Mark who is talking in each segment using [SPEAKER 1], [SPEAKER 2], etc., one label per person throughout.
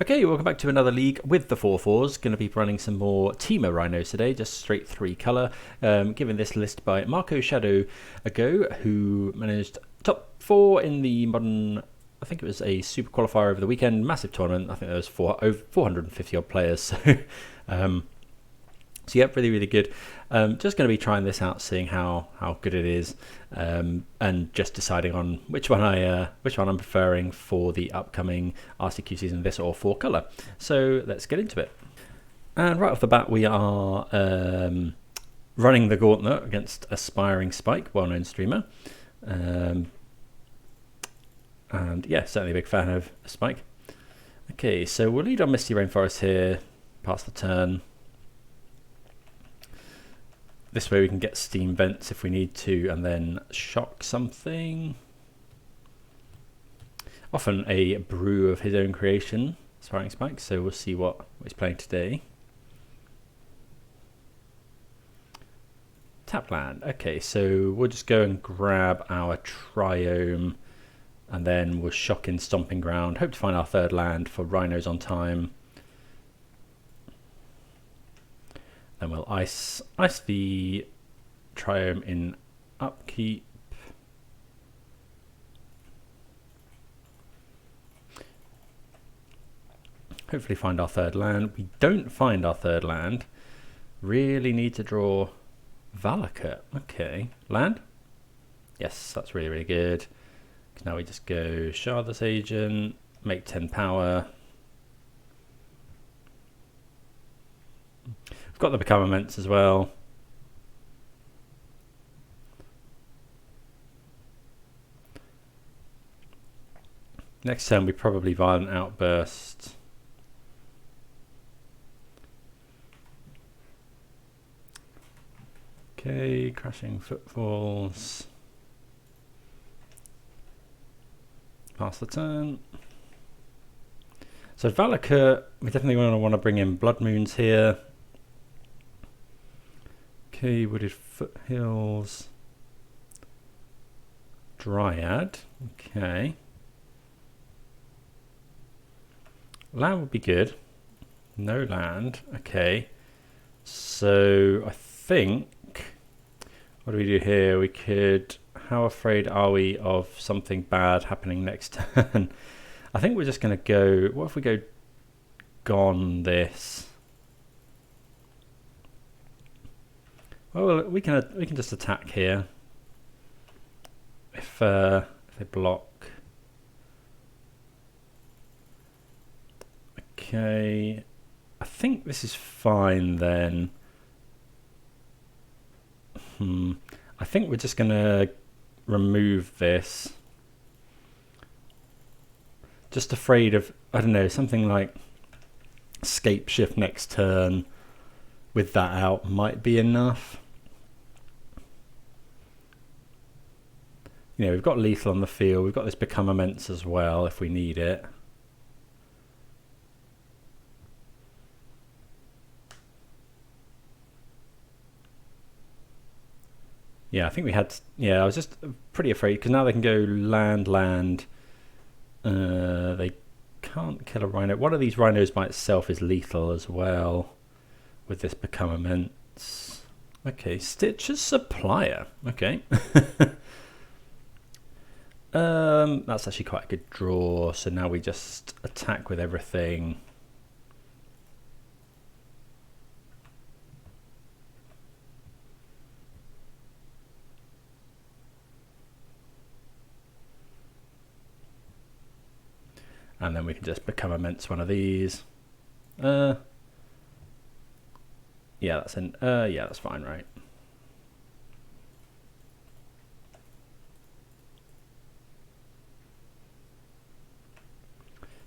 [SPEAKER 1] Okay, welcome back to another league with the 4-4s. Going to be running some more Temur Rhinos today, just straight 3 colour. Given this list by marcoshadow a go, who managed top 4 in the modern, I think it was a super qualifier over the weekend, massive tournament. I think there was over 450 odd players. So yeah, really good. Just going to be trying this out, seeing how good it is, and just deciding on which one I'm preferring for the upcoming RCQ season, this or 4 colour. So let's get into it. And right off the bat, we are running the gauntlet against Aspiring Spike, well-known streamer, and yeah, certainly a big fan of Spike. Okay, so we'll lead on Misty Rainforest here, pass the turn. This way we can get steam vents if we need to, and then shock something. Often a brew of his own creation, Aspiring Spike, so we'll see what he's playing today. Tap land. Okay, so we'll just go and grab our Triome, and then we'll shock in Stomping Ground. Hope to find our 3rd land for Rhinos on time. Then we'll ice the Triome in upkeep. Hopefully find our 3rd land. We don't find our 3rd land. Really need to draw Valakut. Okay, land? Yes, that's really good. Now we just go Shardless Agent, make 10 power. We've got the Become Immense as well. Next turn we probably Violent Outburst. Okay, Crashing Footfalls. Pass the turn. So Valakut, we definitely want to bring in Blood Moons here. Okay, Wooded Foothills, Dryad, okay. Land would be good. No land, okay. So I think, what do we do here? We could, how afraid are we of something bad happening next turn? I think we're just going to go, what if we go Gone this? Well, we can just attack here if they block. Okay, I think this is fine then. I think we're just gonna remove this. Just afraid of, I don't know, something like Scape Shift next turn with that out might be enough. You know, we've got lethal on the field. We've got this Become Immense as well if we need it. Yeah, I think we had... Yeah, I was just pretty afraid because now they can go land. They can't kill a Rhino. One of these Rhinos by itself is lethal as well with this Become Immense. Okay, Stitcher's Supplier. Okay. That's actually quite a good draw. So now we just attack with everything. And then we can just Become Immense one of these. Yeah, that's yeah, that's fine, right?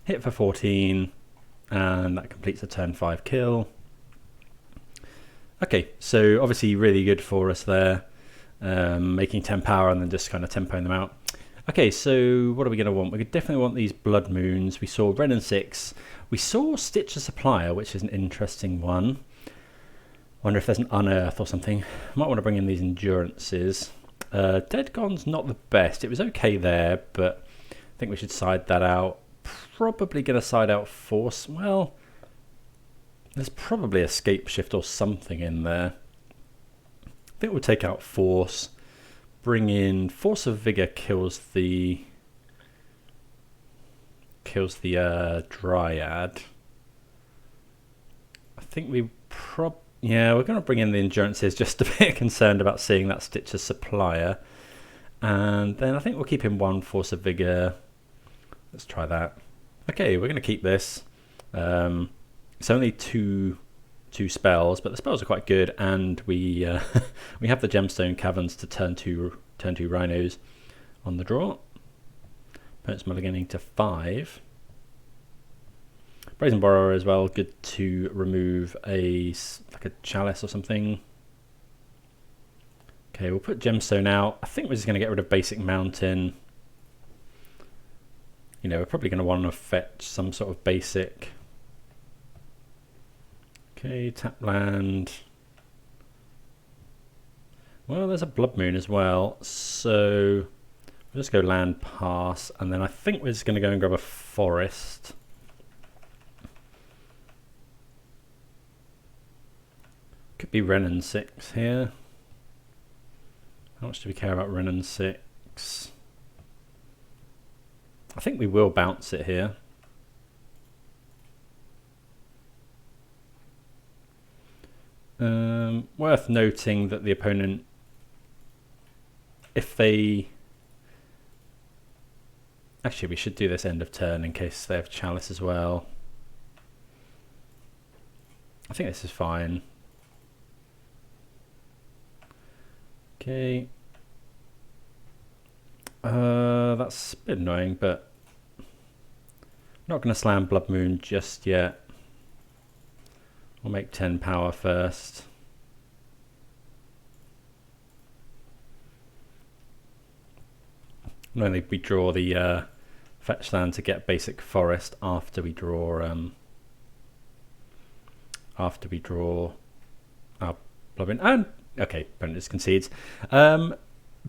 [SPEAKER 1] Hit for 14, and that completes a turn 5 kill. Okay, so obviously really good for us there, making 10 power and then just kind of tempoing them out. Okay, so what are we going to want? We definitely want these Blood Moons. We saw Ren and 6. We saw Stitcher Supplier, which is an interesting one. Wonder if there's an Unearth or something. Might want to bring in these Endurances. Dead Gone's not the best. It was okay there, but I think we should side that out. probably going to side out Force. Well, there's probably Escape Shift or something in there. I think we'll take out Force. Bring in Force of Vigor, kills the Dryad. I think yeah, we're going to bring in the Endurances, just a bit concerned about seeing that Stitcher's Supplier. And then I think we'll keep in one Force of Vigor. Let's try that. Okay, we're going to keep this. It's only two spells, but the spells are quite good, and we we have the Gemstone Caverns to turn two Rhinos on the draw. Opponent's mulliganing to 5. Brazen Borrower as well, good to remove like a Chalice or something. Okay, we'll put Gemstone out. I think we're just going to get rid of Basic Mountain. You know, we're probably going to want to fetch some sort of basic. Okay, tap land. Well, there's a Blood Moon as well, so we'll just go land pass, and then I think we're just going to go and grab a forest. Could be Renin 6 here. How much do we care about Renin 6? I think we will bounce it here. Worth noting that the opponent, if they... Actually, we should do this end of turn in case they have Chalice as well. I think this is fine. Okay. That's a bit annoying, but I'm not going to slam Blood Moon just yet. We'll make 10 power first. Normally we draw the fetch land to get basic forest after we draw our Blood Moon. And okay, opponent just concedes.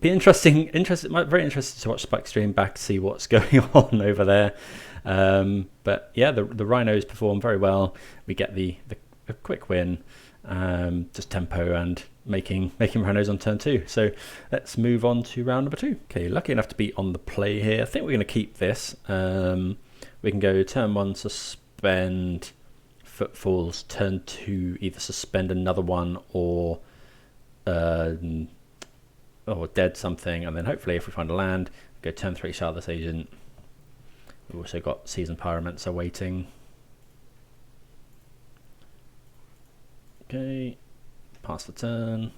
[SPEAKER 1] Be very interested to watch Spike stream back to see what's going on over there. But yeah, the Rhinos perform very well. We get a quick win, just tempo and making Rhinos on turn 2. So let's move on to round number 2. Okay, lucky enough to be on the play here. I think we're going to keep this. We can go turn 1 suspend Footfalls, turn 2 either suspend another one or dead something, and then hopefully if we find a land, go turn 3 Shardless Agent. We've also got Seasoned Pyromancer waiting. Okay, pass the turn.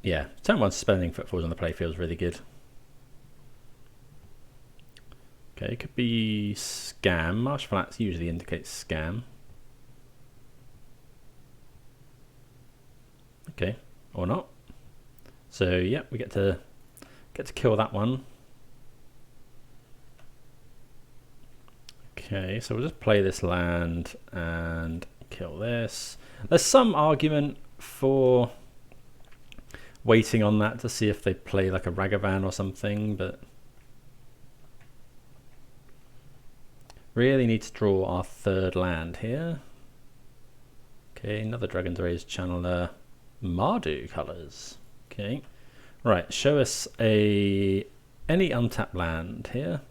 [SPEAKER 1] Yeah, turn 1 suspending Footfalls on the play feels really good. Okay, it could be Scam. Marsh Flats usually indicates Scam. Okay, or not. So yeah, we get to kill that one. Okay, so we'll just play this land and kill this. There's some argument for waiting on that to see if they play like a Ragavan or something, but really need to draw our 3rd land here. Okay, another Dragon's Rage Channeler. Mardu colours. Okay, right, show us any untapped land here.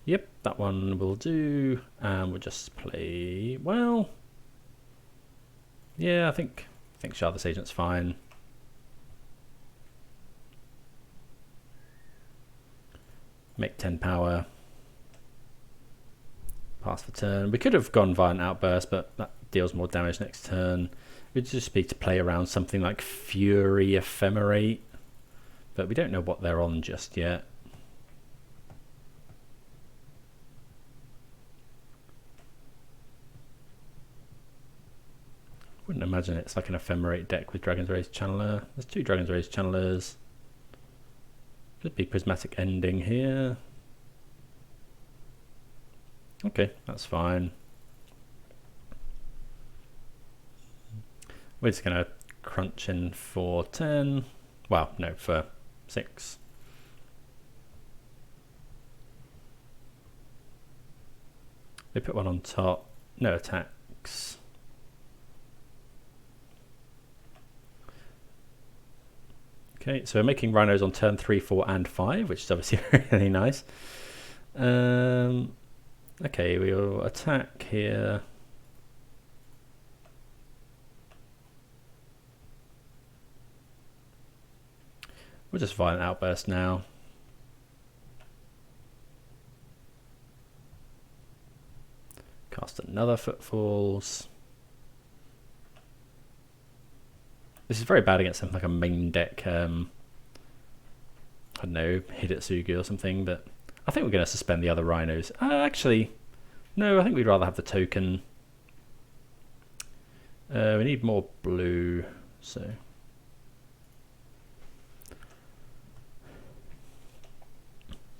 [SPEAKER 1] Yep, that one will do, and we'll just play, well, yeah, I think Shardless Agent's fine. Make 10 power. Pass the turn. We could have gone Violent Outburst, but that deals more damage next turn. We'd just be to play around something like Fury Ephemerate, but we don't know what they're on just yet. Wouldn't imagine it's like an Ephemerate deck with Dragon's Rage Channeler. There's 2 Dragon's Rage Channelers. Could be Prismatic Ending here. Okay, that's fine. We're just going to crunch in for 10. Well, no, for 6. They put one on top. No attacks. Okay, so we're making Rhinos on turn 3, 4, and 5, which is obviously really nice. Okay, we'll attack here. We'll just Violent Outburst now. Cast another Footfalls. This is very bad against something like a main deck, I don't know, Hidetsugu or something, but I think we're going to suspend the other Rhinos. Actually, no, I think we'd rather have the token. We need more blue, so...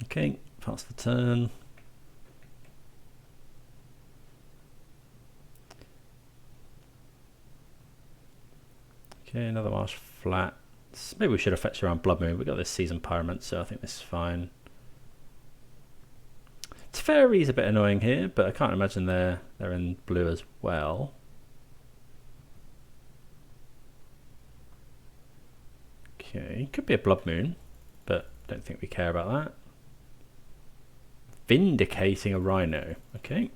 [SPEAKER 1] Okay, pass the turn. Okay, another Marsh Flats. Maybe we should have fetched around Blood Moon. We've got this Season Pyramid, so I think this is fine. Teferi's a bit annoying here, but I can't imagine they're in blue as well. Okay, could be a Blood Moon, but don't think we care about that. Vindicating a Rhino. Okay.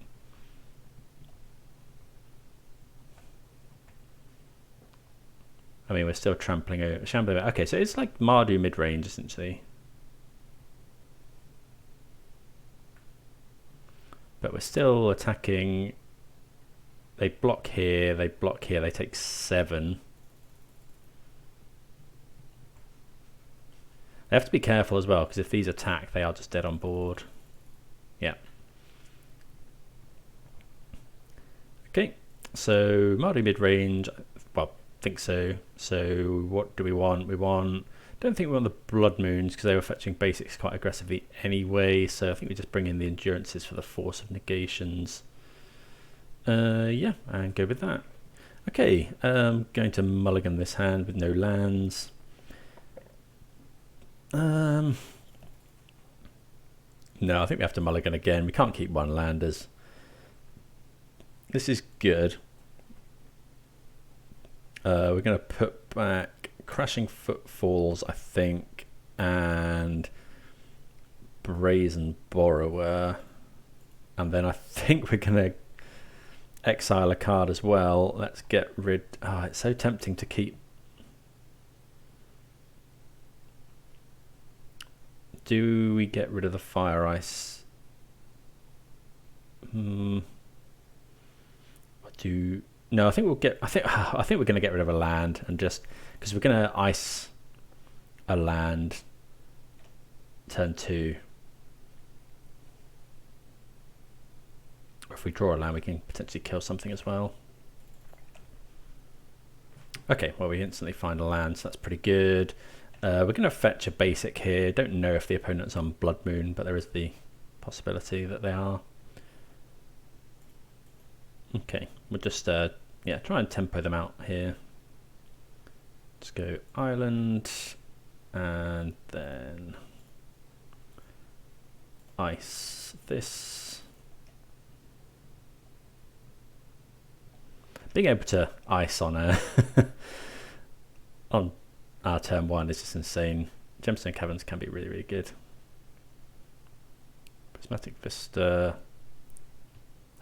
[SPEAKER 1] I mean, we're still trampling over, shambling over. Okay, so it's like Mardu mid-range, essentially. But we're still attacking. They block here, they block here, they take 7. They have to be careful as well, because if these attack, they are just dead on board. Yeah. Okay, so Mardu mid-range, well, I think so. So what do we want? Don't think we want the Blood Moons, because they were fetching basics quite aggressively anyway, so I think we just bring in the Endurances for the Force of Negations. Yeah, and go with that. Okay, going to mulligan this hand with no lands. No, I think we have to mulligan again. We can't keep one landers. This is good. We're going to put back Crashing Footfalls, I think, and Brazen Borrower. And then I think we're going to exile a card as well. Let's get rid... Oh, it's so tempting to keep... Do we get rid of the Fire Ice? No, I think we'll get. I think we're going to get rid of a land and just because we're going to ice a land. Turn 2. Or if we draw a land, we can potentially kill something as well. Okay, well we instantly find a land, so that's pretty good. We're going to fetch a basic here. Don't know if the opponent's on Blood Moon, but there is the possibility that they are. Okay, we'll just yeah, try and tempo them out here. Let's go Island, and then ice this. Being able to ice on a on our turn 1 is just insane. Gemstone Caverns can be really, really good. Prismatic Vista.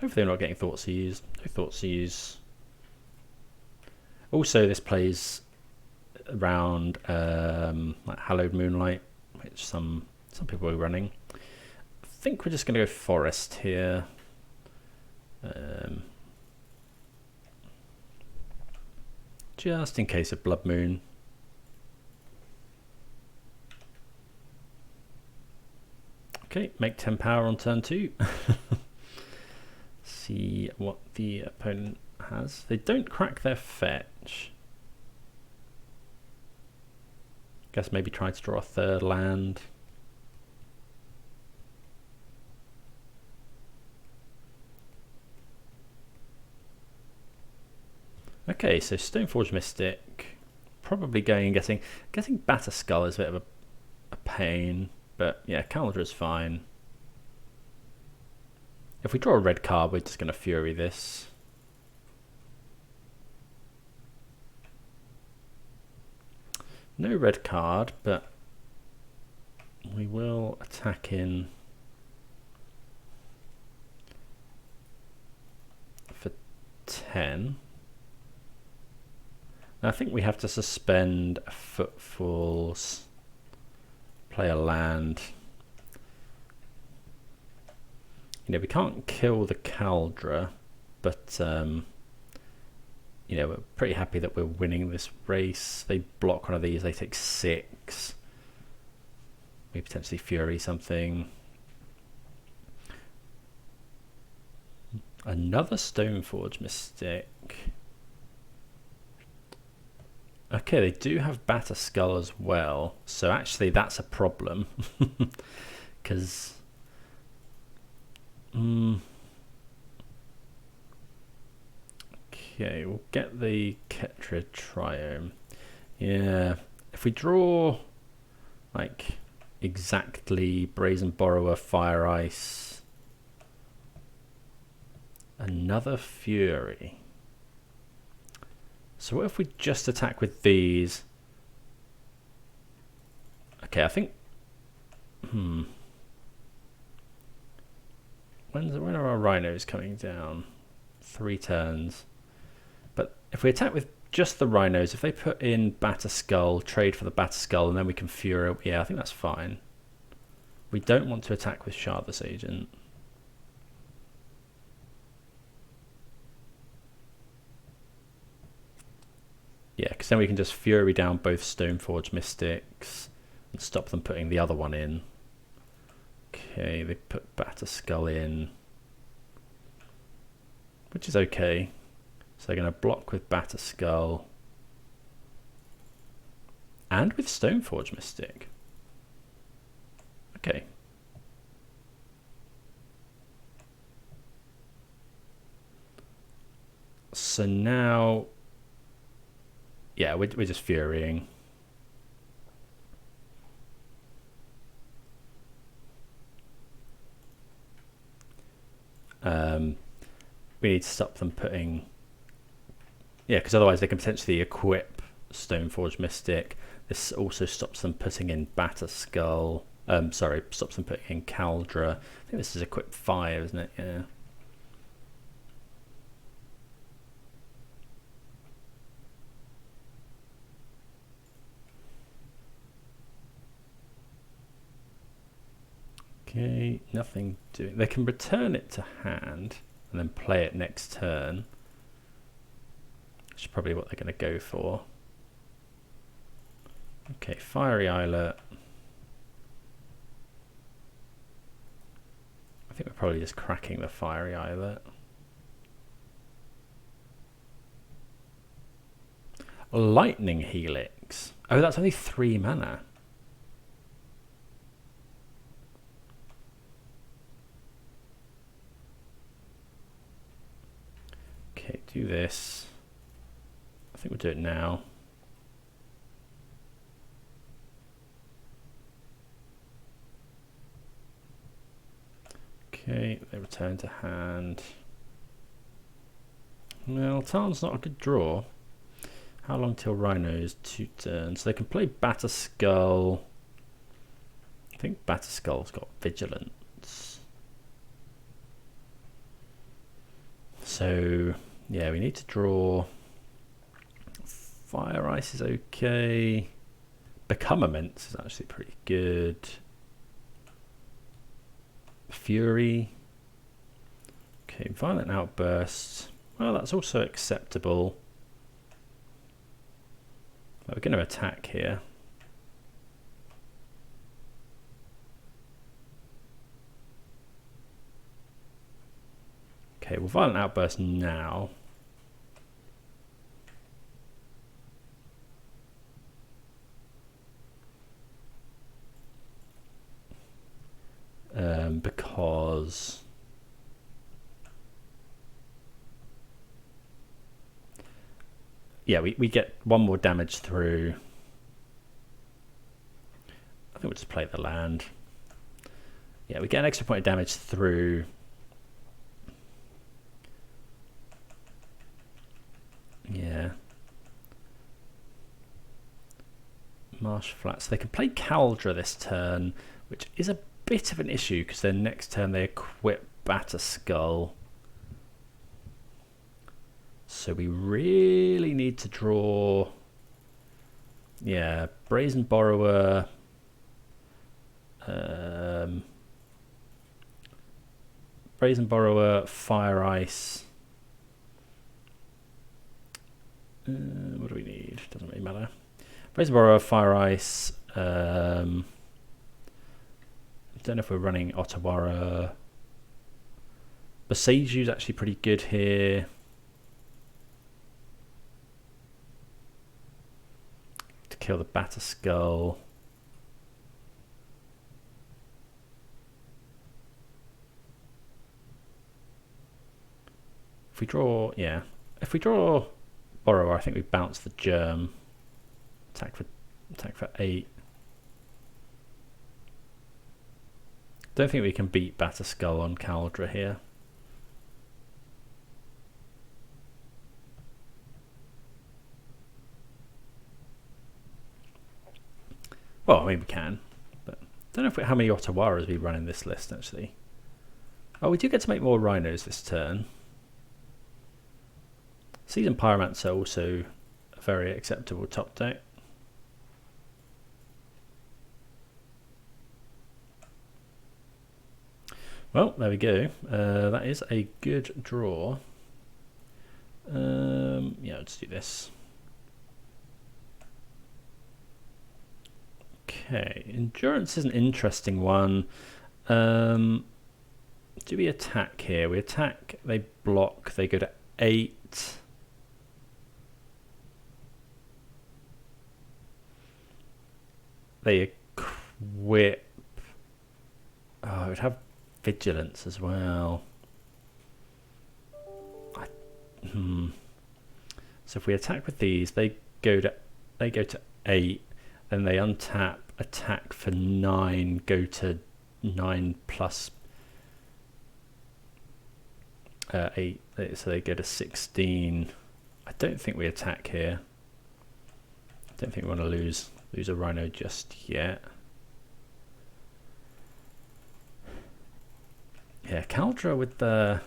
[SPEAKER 1] Hopefully we're not getting Thoughtseized. No Thoughtseized. Also, this plays around like Hallowed Moonlight, which some people are running. I think we're just going to go Forest here. Just in case of Blood Moon. Okay, make 10 power on turn 2. See what the opponent has. They don't crack their fetch. Guess maybe try to draw a 3rd land. Okay, so Stoneforge Mystic. Probably going and getting Batterskull is a bit of a pain, but yeah, Caldra is fine. If we draw a red card, we're just going to Fury this. No red card, but we will attack in for 10. I think we have to suspend Footfalls, play a land. You know, we can't kill the Caldra, but you know, we're pretty happy that we're winning this race. They block one of these, they take 6. We potentially Fury something. Another Stoneforge Mystic. Okay, they do have Batter Skull as well, so actually that's a problem. Because okay, we'll get the Ketrid Triome. Yeah, if we draw like exactly Brazen Borrower, Fire Ice, another Fury. So what if we just attack with these? Okay, I think when are our Rhinos coming down? 3 turns. But if we attack with just the Rhinos, if they put in Batter Skull, trade for the Batter Skull, and then we can Fury, yeah, I think that's fine. We don't want to attack with Shardless Agent. Yeah, because then we can just Fury down both Stoneforge Mystics and stop them putting the other one in. Okay, they put Batter Skull in, which is okay. So they're going to block with Batter Skull and with Stoneforge Mystic. Okay. So now, yeah, we're just Furying. We need to stop them putting, yeah, because otherwise they can potentially equip Stoneforge Mystic. This also stops them putting in Batter Skull. Sorry, stops them putting in Caldra. I think this is equip 5, isn't it? Yeah. Okay, nothing doing. They can return it to hand and then play it next turn, which is probably what they're going to go for. Okay, Fiery Islet. I think we're probably just cracking the Fiery Islet. Lightning Helix. Oh, that's only 3 mana. Okay, do this. I think we'll do it now. Okay, they return to hand. Well, Tarn's not a good draw. How long till Rhinos? 2 turns. So they can play Batter Skull. I think Batter Skull's got Vigilance. So, yeah, we need to draw. Fire Ice is okay. Become Immense is actually pretty good. Fury. Okay, Violent Outburst. Well, that's also acceptable. We're going to attack here. Okay, well, Violent Outburst now. Because yeah, we get 1 more damage through. I think we'll just play the land. Yeah, we get an extra point of damage through. Yeah. Marsh Flats. They can play Caldra this turn, which is a bit of an issue because then next turn they equip Batter Skull. So we really need to draw. Yeah, Brazen Borrower. Brazen Borrower, Fire Ice. What do we need? Doesn't really matter. Brazen Borrower, Fire Ice. Don't know if we're running Otawara. Boseju's actually pretty good here. To kill the Batter Skull. If we draw, yeah. If we draw Borrower, I think we bounce the Germ. Attack for 8. Don't think we can beat Batter Skull on Caldra here. Well, I mean we can, but don't know how many Otawaras we run in this list actually. Oh, we do get to make more Rhinos this turn. Seasoned Pyromancer also a very acceptable top deck. Well, there we go. That is a good draw. Yeah, let's do this. Okay, Endurance is an interesting one. Do we attack here? We attack, they block, they go to 8. They equip. Oh, it would have Vigilance as well. So if we attack with these, they go to 8, then they untap, attack for 9, go to 9 plus 8, so they go to 16. I don't think we attack here. I don't think we want to lose a Rhino just yet. Yeah, Caldra with the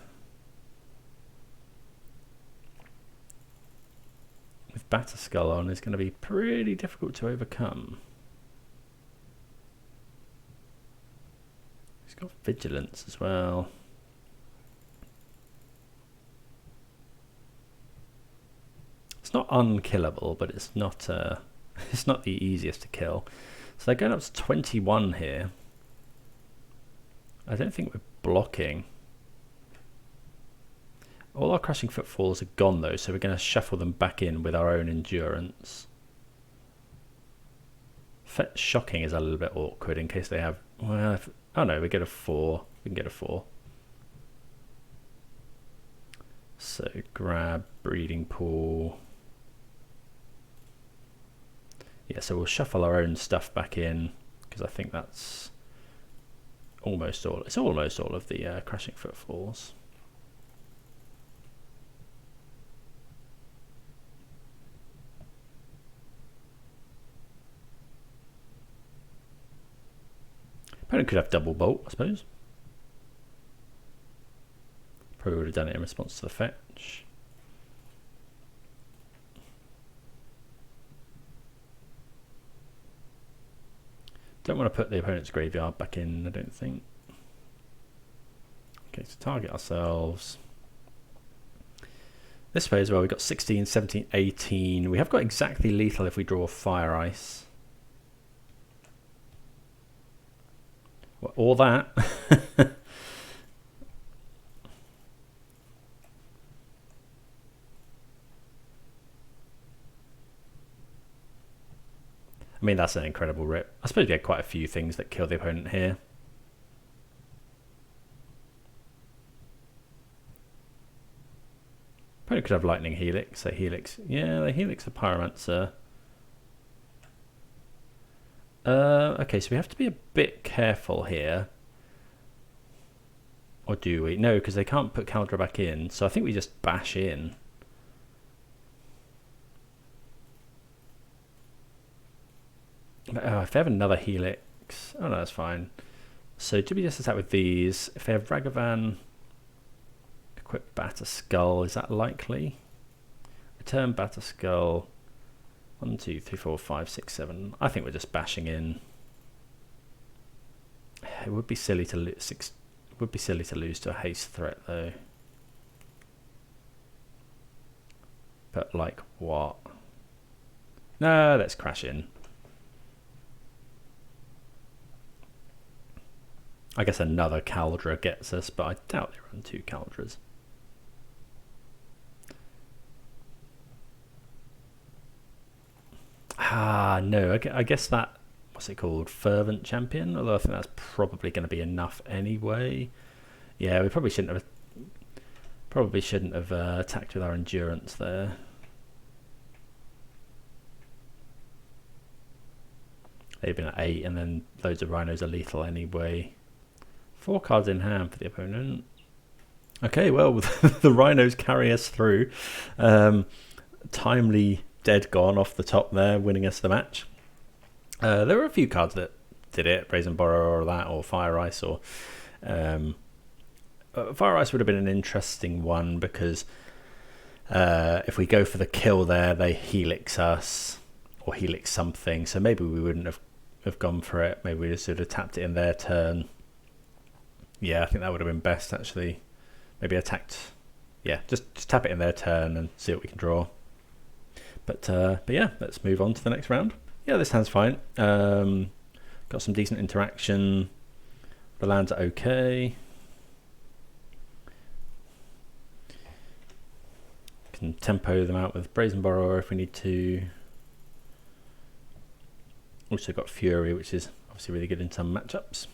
[SPEAKER 1] Batter Skull on is going to be pretty difficult to overcome. He's got Vigilance as well. It's not unkillable, but it's not it's not the easiest to kill. So they're going up to 21 here. I don't think we're blocking. All our Crushing Footfalls are gone though, so we're going to shuffle them back in with our own Endurance. Shocking is a little bit awkward in case they have. Well, oh no, we get a 4. We can get a 4. So grab Breeding Pool. Yeah, so we'll shuffle our own stuff back in because I think that's almost all. It's almost all of the Crashing Footfalls. Opponent could have double bolt, I suppose. Probably would have done it in response to the fetch. Don't want to put the opponent's graveyard back in, I don't think. Okay, so target ourselves. This way as well, we've got 16, 17, 18. We have got exactly lethal if we draw Fire Ice. Or that. I mean, that's an incredible rip. I suppose we had quite a few things that kill the opponent here. Opponent could have Lightning Helix. So Helix. Yeah, the Helix the Pyromancer. Okay, so we have to be a bit careful here. Or do we? No, because they can't put Caldra back in. So I think we just bash in. If they have another Helix... Oh, no, that's fine. So do we just attack with these? If they have Ragavan, equip Batter Skull, is that likely? Return Batter Skull. 1, 2, 3, 4, 5, 6, 7. I think we're just bashing in. It would be silly to lose. It would be silly to lose to a haste threat, though. But like what? No, let's crash in. I guess another Caldra gets us, but I doubt they run 2 Caldras. Ah, no, I guess that, what's it called? Fervent Champion? Although I think that's probably going to be enough anyway. Yeah, we probably shouldn't have attacked with our endurance there. They've been at 8, and then loads of Rhinos are lethal anyway. 4 cards in hand for the opponent. Okay, well, the Rhinos carry us through. Timely dead gone off the top there, winning us the match. There were a few cards that did it, Brazen Borrower or that, or Fire Ice, or Fire Ice would have been an interesting one because if we go for the kill there, they Helix us or Helix something. So maybe we wouldn't have gone for it. Maybe we just sort of tapped it in their turn. Yeah, I think that would have been best actually. Maybe attacked. Yeah, just tap it in their turn and see what we can draw. But yeah, let's move on to the next round. Yeah, this hand's fine. Got some decent interaction. The lands are okay. Can tempo them out with Brazen Borrower if we need to. Also got Fury, which is obviously really good in some matchups.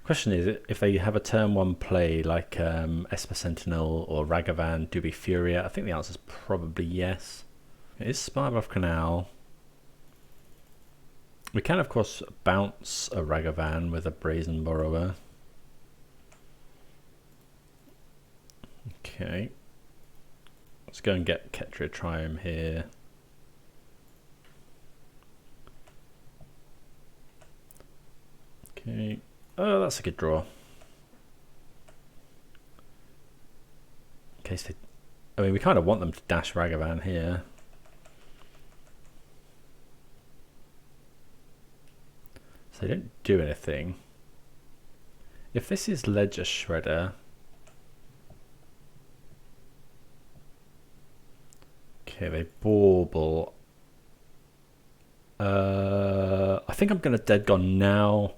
[SPEAKER 1] Question is, if they have a turn 1 play like Esper Sentinel or Ragavan, do we Fury? I think the answer is probably yes. It is Spireboff Canal. We can of course bounce a Ragavan with a Brazen Borrower. Okay. Let's go and get Ketria Triumph here. Okay. Oh, that's a good draw. In case they... I mean, we kind of want them to dash Ragavan here. So they don't do anything. If this is Ledger Shredder... Okay, they bauble. I think I'm going to Dead Gone now.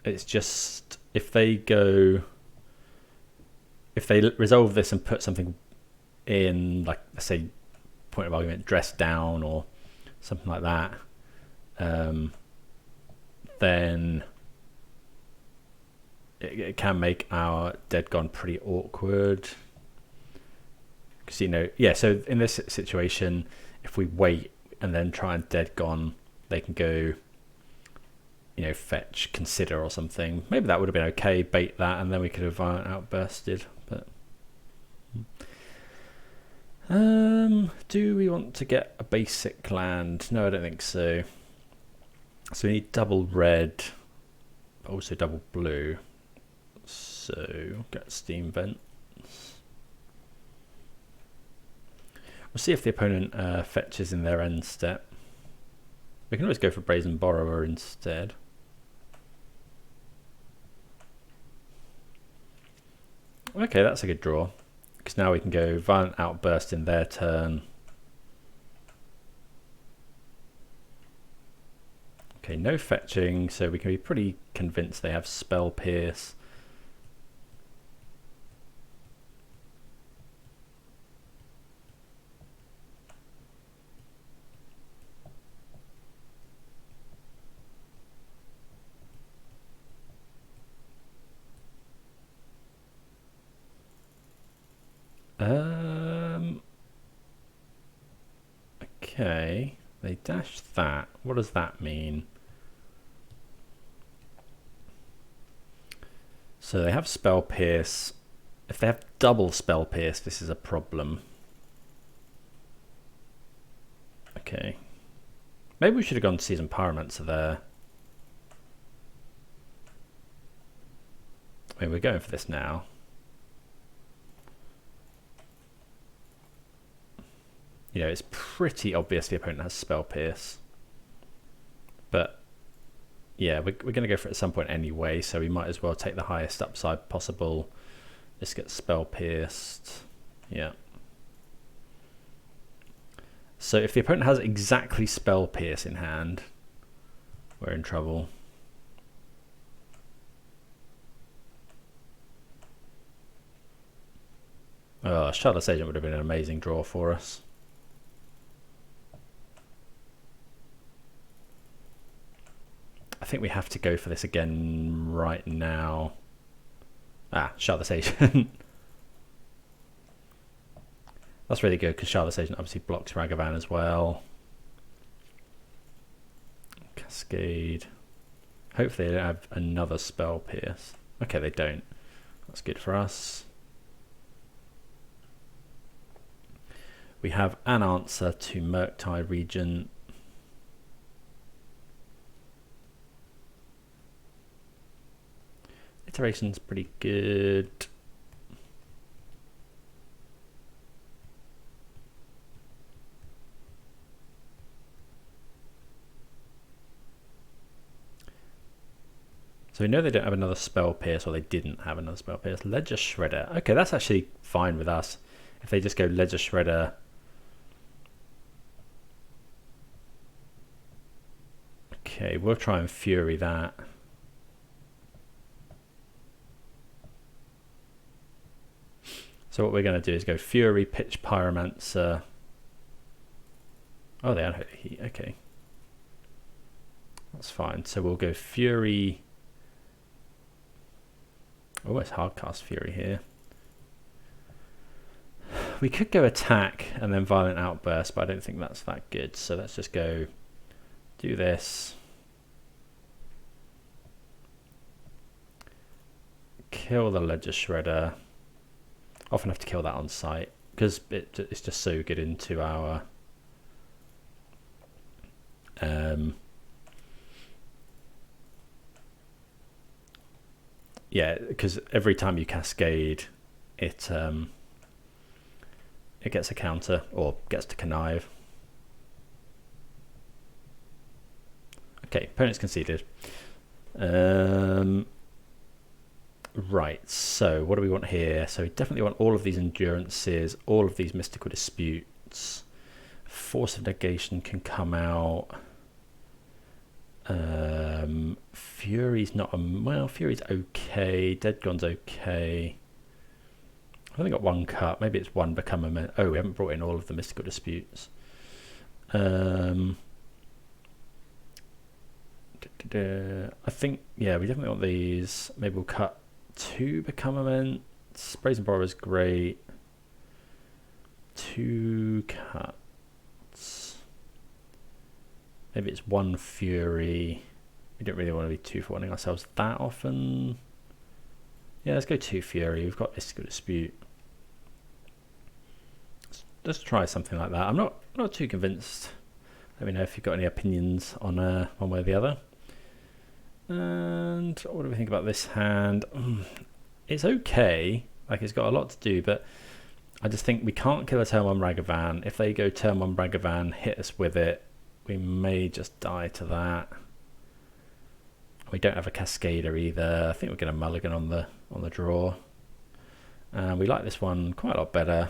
[SPEAKER 1] It's just if they resolve this and put something in, like let's say point of argument Dress Down or something like that, then it can make our Dead Gone pretty awkward. Because yeah. So in this situation, if we wait and then try and Dead Gone, they can go. Fetch, consider or something. Maybe that would have been okay, bait that, and then we could have outbursted. But do we want to get a basic land? No, I don't think so. So we need double red, but also double blue. So get Steam Vents. We'll see if the opponent fetches in their end step. We can always go for Brazen Borrower instead. Okay, that's a good draw. Because now we can go Violent Outburst in their turn. Okay, no fetching, so we can be pretty convinced they have Spell Pierce. Okay. They dash that. What does that mean? So they have Spell Pierce. If they have double Spell Pierce, this is a problem. Okay. Maybe we should have gone to Seasoned Pyromancer there. I mean, we're going for this now. You know, it's pretty obvious the opponent has Spell Pierce. But, yeah, we're going to go for it at some point anyway, so we might as well take the highest upside possible. Let's get Spell Pierced. Yeah. So if the opponent has exactly Spell Pierce in hand, we're in trouble. Oh, Shardless Agent would have been an amazing draw for us. I think we have to go for this again right now. Ah, Shardless Agent. That's really good because Shardless Agent obviously blocks Ragavan as well. Cascade. Hopefully they don't have another Spell Pierce. Okay, they don't. That's good for us. We have an answer to Murktide Regent. Iteration's pretty good. So we know they don't have another Spell Pierce, or they didn't have another Spell Pierce. Ledger Shredder. Okay, that's actually fine with us. If they just go Ledger Shredder. Okay, we'll try and Fury that. So what we're going to do is go Fury, pitch Pyromancer. Oh, they are Heat. Okay. That's fine. So we'll go Fury. Oh, it's hardcast Fury here. We could go attack and then Violent Outburst, but I don't think that's that good. So let's just go do this. Kill the Ledger Shredder. Often have to kill that on site because it's just so good into our yeah, because every time you cascade it it gets a counter or gets to connive. Okay, opponent's conceded. Right, so what do we want here? So we definitely want all of these endurances, all of these mystical disputes. Force of negation can come out. Fury's not a well. Fury's okay. Dead Gone's okay. I've only got one cut. Maybe it's one become a. Oh, we haven't brought in all of the mystical disputes. I think yeah, we definitely want these. Maybe we'll cut 2 become immense. Brazen Borrower is great. 2 cuts. Maybe it's 1 Fury. We don't really want to be 2 for 1ing ourselves that often. Yeah, let's go 2 Fury. We've got Mystical Dispute. Let's try something like that. I'm not too convinced. Let me know if you've got any opinions on one way or the other. And what do we think about this hand? It's okay. Like, it's got a lot to do, but I just think we can't kill a turn 1 Ragavan. If they go turn 1 Ragavan, hit us with it, we may just die to that. We don't have a Cascader either. I think we're going to mulligan on the draw. We like this one quite a lot better.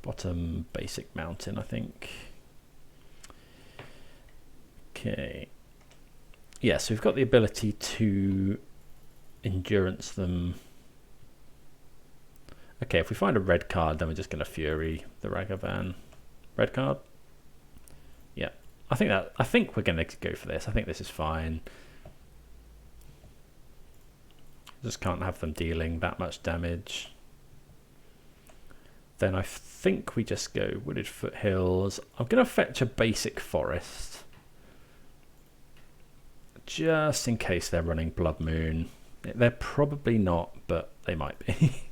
[SPEAKER 1] Bottom basic mountain, I think. Okay. Yeah, so we've got the ability to endurance them. Okay, if we find a red card, then we're just going to Fury the Ragavan. Red card? Yeah. I think we're going to go for this. I think this is fine. Just can't have them dealing that much damage. then I think we just go wooded foothills. I'm going to fetch a basic forest, just in case they're running Blood Moon. They're probably not, but they might be.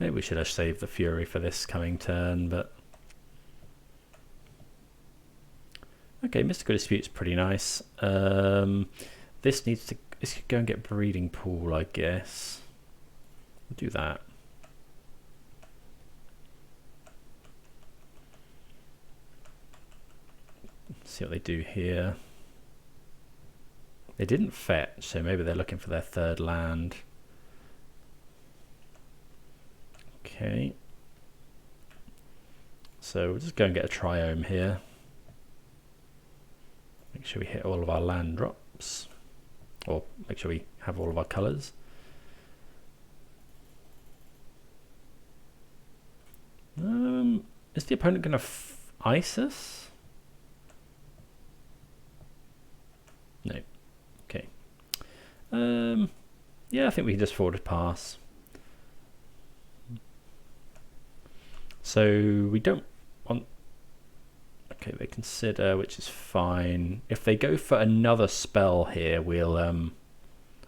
[SPEAKER 1] Maybe we should have saved the Fury for this coming turn, but... Okay, Mystical Dispute's pretty nice. This needs to go and get Breeding Pool, I guess. We'll do that. See what they do here. They didn't fetch, so maybe they're looking for their third land. Okay. So we'll just go and get a Triome here. Make sure we hit all of our land drops. Or make sure we have all of our colours. Is the opponent going to ice us? No. Okay. Yeah, I think we can just forward pass. So we don't want... Okay, they consider, which is fine. If they go for another spell here, we'll...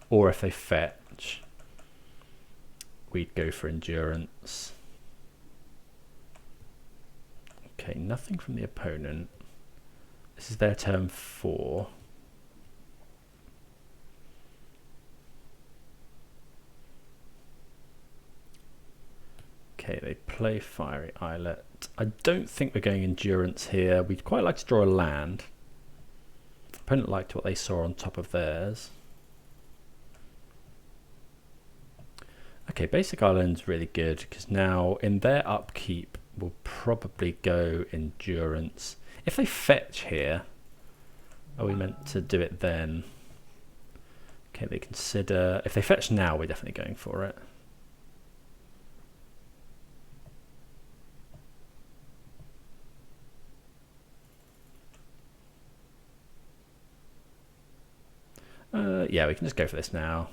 [SPEAKER 1] or if they fetch, we'd go for Endurance. Okay, nothing from the opponent. This is their turn 4. Okay, they play Fiery Islet. I don't think we're going Endurance here. We'd quite like to draw a land. The opponent liked what they saw on top of theirs. Okay, Basic Island's really good because now in their upkeep we'll probably go Endurance. If they fetch here, are we meant to do it then? Okay, they consider... If they fetch now, we're definitely going for it. Yeah, we can just go for this now.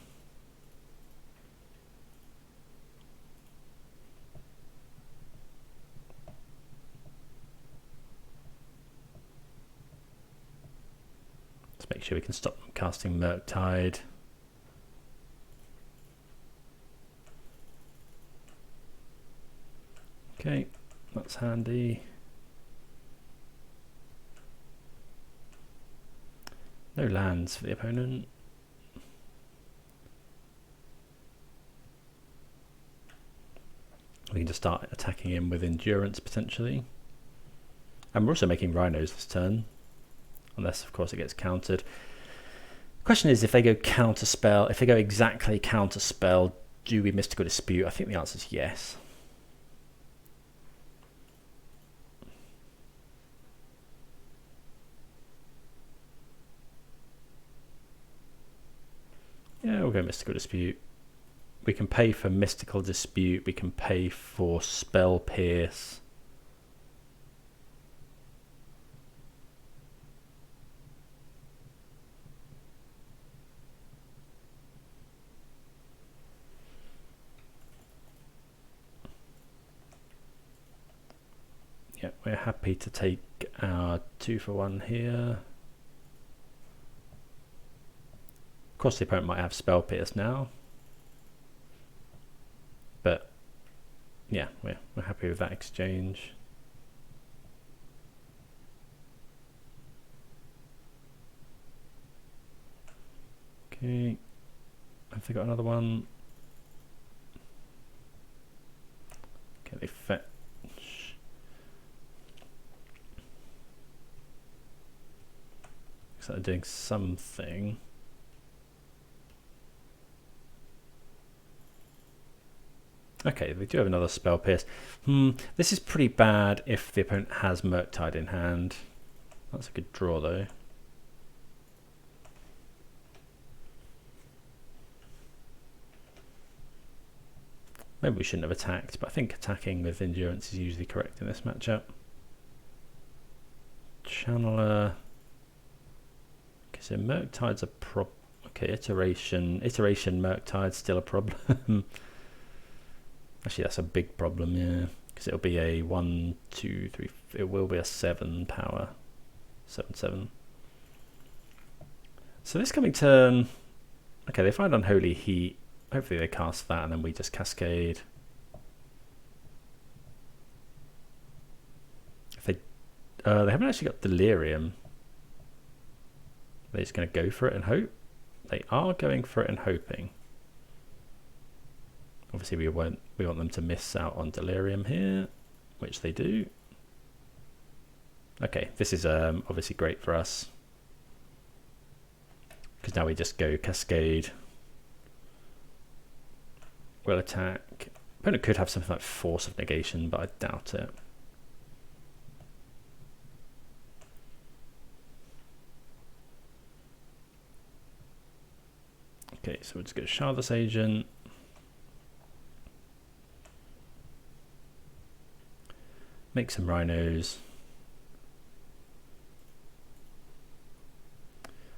[SPEAKER 1] Let's make sure we can stop them casting Murktide. Okay, that's handy. No lands for the opponent. We can just start attacking him with Endurance potentially. And we're also making Rhinos this turn. Unless, of course, it gets countered. The question is, if they go counterspell, if they go exactly counterspell, do we Mystical Dispute? I think the answer is yes. Yeah, we'll go Mystical Dispute. We can pay for Mystical Dispute. We can pay for Spell Pierce. Yeah, we're happy to take our 2-for-1 here. Of course, the opponent might have Spell Pierce now. But yeah, we're happy with that exchange. Okay, have they got another one? Okay, they fetch. Looks like they're doing something. Okay, they do have another Spell Pierce. This is pretty bad if the opponent has Murktide in hand. That's a good draw though. Maybe we shouldn't have attacked, but I think attacking with Endurance is usually correct in this matchup. Channeler. Okay, so Murktide's a Okay, iteration Murktide still a problem. Actually, that's a big problem, yeah, because it'll be a 1, 2, 3. It will be a 7 power, 7/7. So this coming turn, okay, they find Unholy Heat. Hopefully they cast that, and then we just cascade. If they haven't actually got Delirium. They're just going to go for it and hope. They are going for it and hoping. Obviously, we want them to miss out on Delirium here, which they do. Okay, this is obviously great for us, because now we just go Cascade. We'll attack. Opponent could have something like Force of Negation, but I doubt it. Okay, so we'll just go Shardless Agent. Make some Rhinos.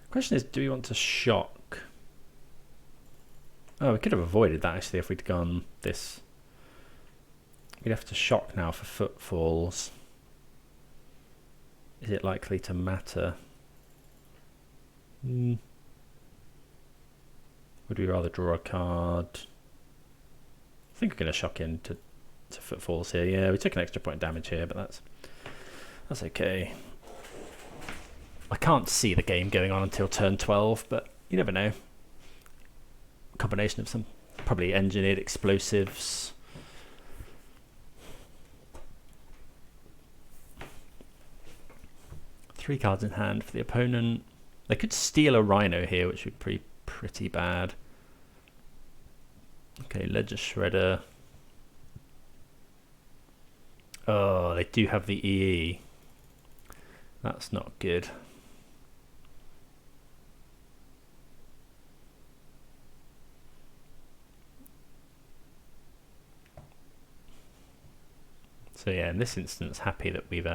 [SPEAKER 1] Question is, do we want to shock? Oh, we could have avoided that actually if we'd gone this. We'd have to shock now for Footfalls. Is it likely to matter? Would we rather draw a card? I think we're going to shock into Footfalls here. Yeah, we took an extra point of damage here, but that's okay. I can't see the game going on until turn 12, but you never know. A combination of some probably engineered explosives. Three cards in hand for the opponent. They could steal a Rhino here, which would be pretty bad. Okay, Ledger Shredder. Oh, they do have the EE. That's not good. So yeah, in this instance, happy that we've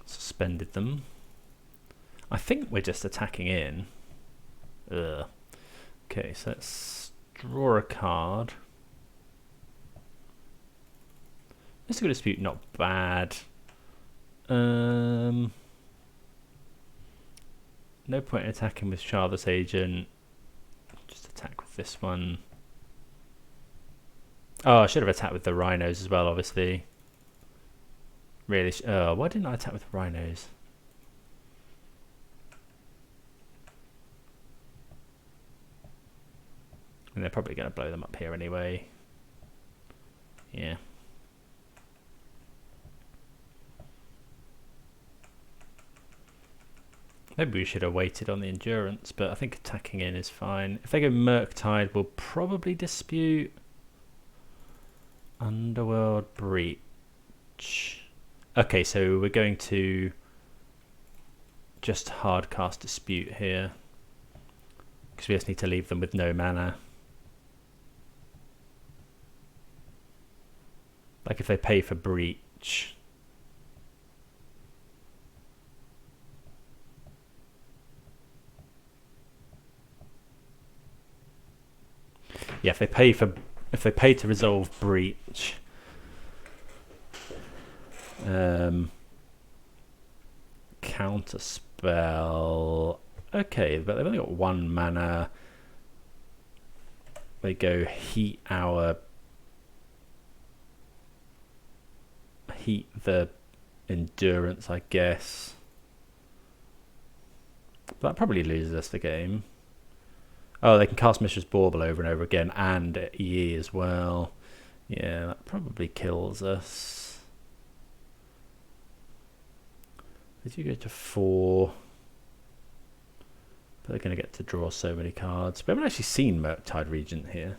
[SPEAKER 1] suspended them. I think we're just attacking in. Ugh. Okay, so let's draw a card. Mystical Dispute, not bad. No point in attacking with Shardless Agent. Just attack with this one. Oh, I should have attacked with the Rhinos as well, obviously. Really? Why didn't I attack with Rhinos? And they're probably going to blow them up here anyway. Yeah. Maybe we should have waited on the endurance, but I think attacking in is fine. If they go Murktide, we'll probably dispute. Underworld Breach. Okay, so we're going to just hard cast Dispute here, because we just need to leave them with no mana. Like if they pay for Breach. Yeah, if they pay to resolve Breach, counter spell. Okay, but they've only got 1 mana. They go heat the endurance, I guess. But that probably loses us the game. Oh, they can cast Mishra's Bauble over and over again, and EE as well. Yeah, that probably kills us. They do go to 4. But they're going to get to draw so many cards. We haven't actually seen Murktide Regent here.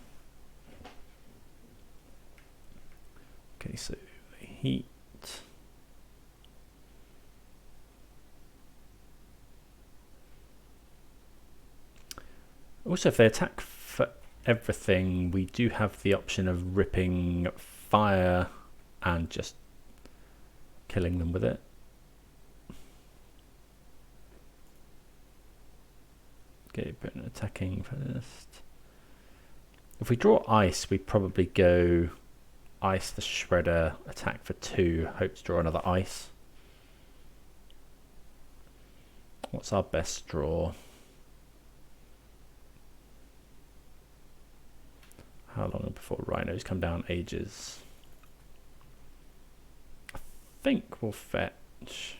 [SPEAKER 1] Okay, so heat. Also, if they attack for everything, we do have the option of ripping fire and just killing them with it. Okay, opponent attacking first. If we draw ice, we probably go ice the shredder, attack for 2, hope to draw another ice. What's our best draw? How long before Rhinos come down? Ages. I think we'll fetch.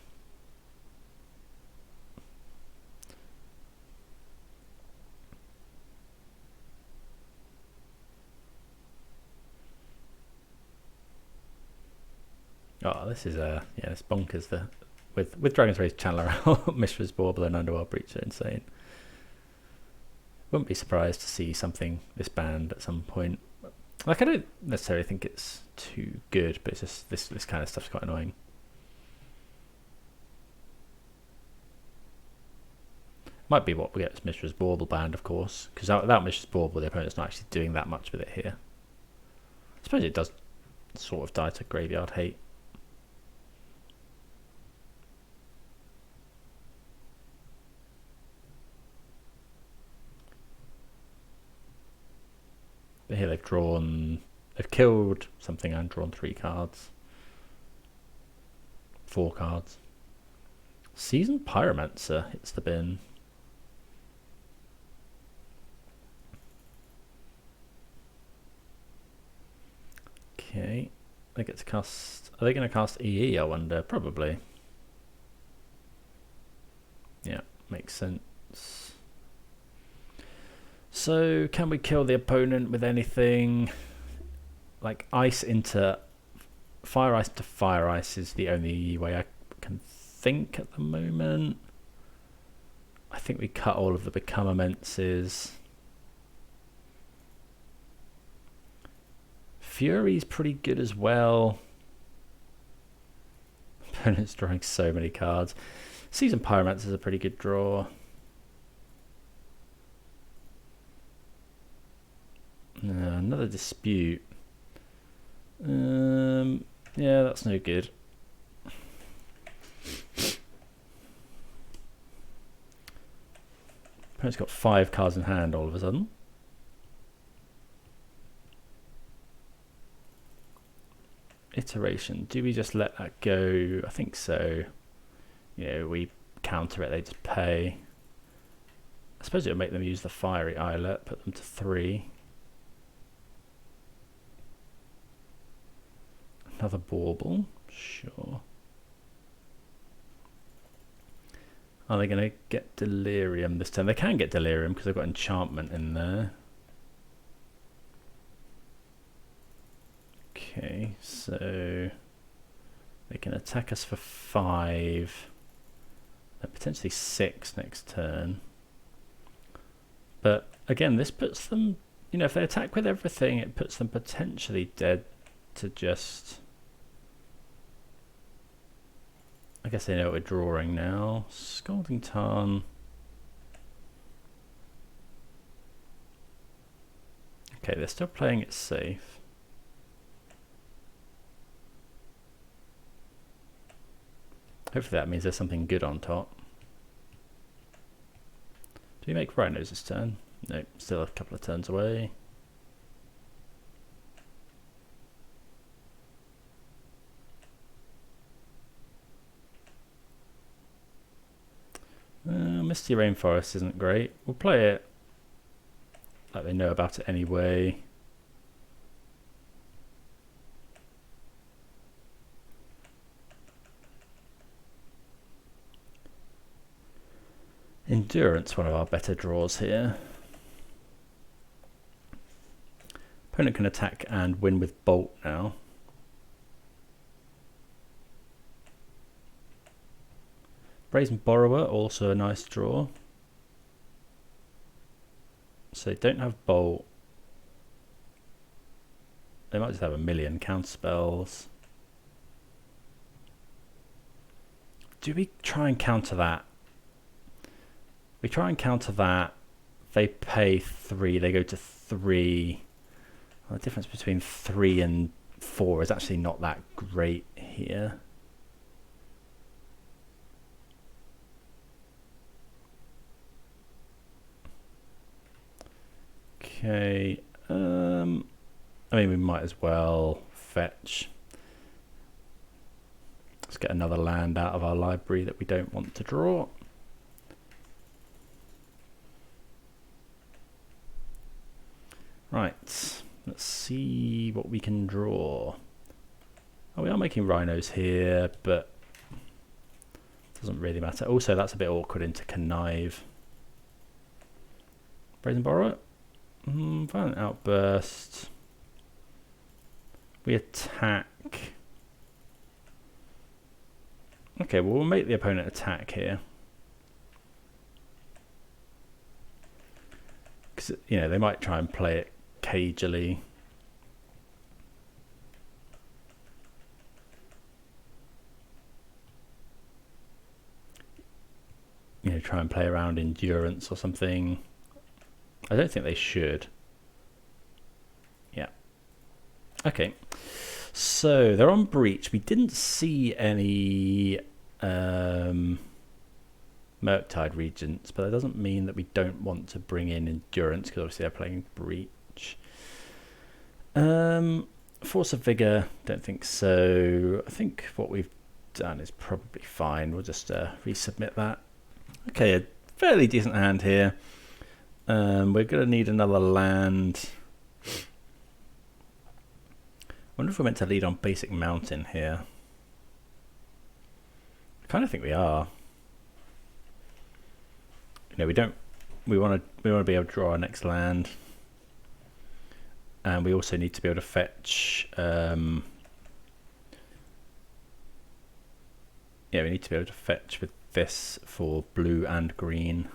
[SPEAKER 1] Oh, this is yeah, it's bonkers. With Dragon's Rage Channeler, Mishra's Bauble and Underworld Breach are insane. Wouldn't be surprised to see something this banned at some point. Like, I don't necessarily think it's too good, but it's just this kind of stuff's quite annoying. Might be what we get as Mishra's Bauble banned, of course, because without Mishra's Bauble, the opponent's not actually doing that much with it here. I suppose it does sort of die to Graveyard Hate. But here they've killed something and drawn 3 cards. 4 cards. Seasoned Pyromancer hits the bin. Okay, they get to cast. Are they going to cast EE? I wonder. Probably. Yeah, makes sense. So, can we kill the opponent with anything? Like ice into fire ice to fire ice is the only way I can think at the moment. I think we cut all of the Become Immenses. Fury's pretty good as well. Opponent's drawing so many cards. Seasoned Pyromancer is a pretty good draw. Another Dispute. Yeah, that's no good. Opponent's got 5 cards in hand all of a sudden. Iteration. Do we just let that go? I think so. Yeah, we counter it, they just pay. I suppose it would make them use the Fiery Eyelet, put them to 3. Another Bauble, sure. Are they going to get Delirium this turn? They can get Delirium because they've got Enchantment in there. Okay, so they can attack us for 5 and potentially 6 next turn. But again, this puts them, you know, if they attack with everything, it puts them potentially dead to just... I guess they know what we're drawing now. Scalding Tarn. Okay, they're still playing it safe. Hopefully that means there's something good on top. Do we make Rhinos this turn? No, still a couple of turns away. Misty Rainforest isn't great. We'll play it like they know about it anyway. Endurance, one of our better draws here. Opponent can attack and win with Bolt now. Brazen Borrower, also a nice draw. So they don't have Bolt. They might just have a million counter spells. Do we try and counter that? We try and counter that. They pay 3, they go to 3. Well, the difference between 3 and 4 is actually not that great here. Okay. I mean, we might as well fetch. Let's get another land out of our library that we don't want to draw. Right, let's see what we can draw. Oh, we are making rhinos here, but it doesn't really matter. Also, that's a bit awkward into connive. Brazen Borrower. Violent Outburst. We attack. Okay, well, we'll make the opponent attack here. Because, you know, they might try and play it cagily. You know, try and play around endurance or something. I don't think they should. Yeah. Okay. So they're on breach. We didn't see any Murktide Regents, but that doesn't mean that we don't want to bring in endurance, because obviously they're playing breach. Force of Vigor, don't think so. I think what we've done is probably fine. We'll just resubmit that. Okay, a fairly decent hand here. We're going to need another land. I wonder if we're meant to lead on basic mountain here. I kind of think we are. You know, we want to be able to draw our next land, and we also need to be able to fetch. Yeah, we need to be able to fetch with this for blue and green.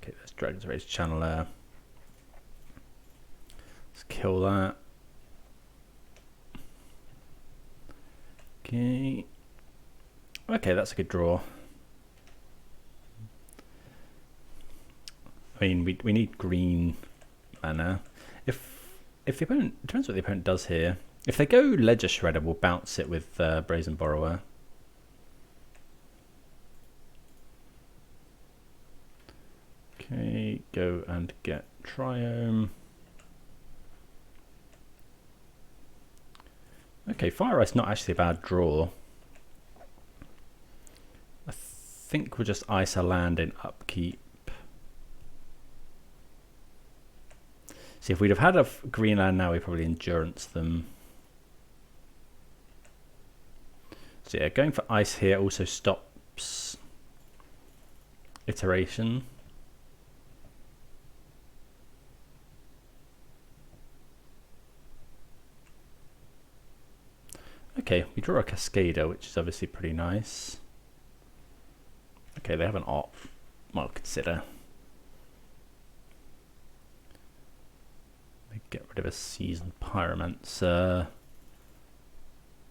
[SPEAKER 1] Okay, there's Dragon's Rage Channeler. Let's kill that. Okay. Okay, that's a good draw. I mean, we need green mana. If the opponent, it depends what the opponent does here. If they go Ledger Shredder, we'll bounce it with Brazen Borrower. Okay, go and get Triome. Okay, Fire Ice not actually a bad draw. I think we'll just ice a land in upkeep. See, if we'd have had a green land now, we probably endurance them. So yeah, going for ice here also stops iteration. Okay, we draw a Cascader, which is obviously pretty nice. Okay, they have an op. Well, consider. They get rid of a Seasoned Pyromancer.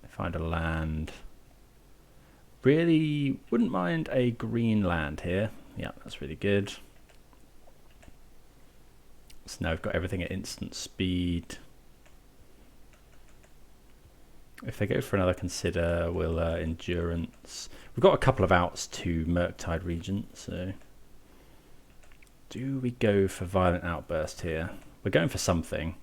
[SPEAKER 1] They find a land. Really wouldn't mind a green land here. Yeah, that's really good. So now we've got everything at instant speed. If they go for another consider, we'll endurance. We've got a couple of outs to Murktide Regent, so do we go for Violent Outburst here? We're going for something.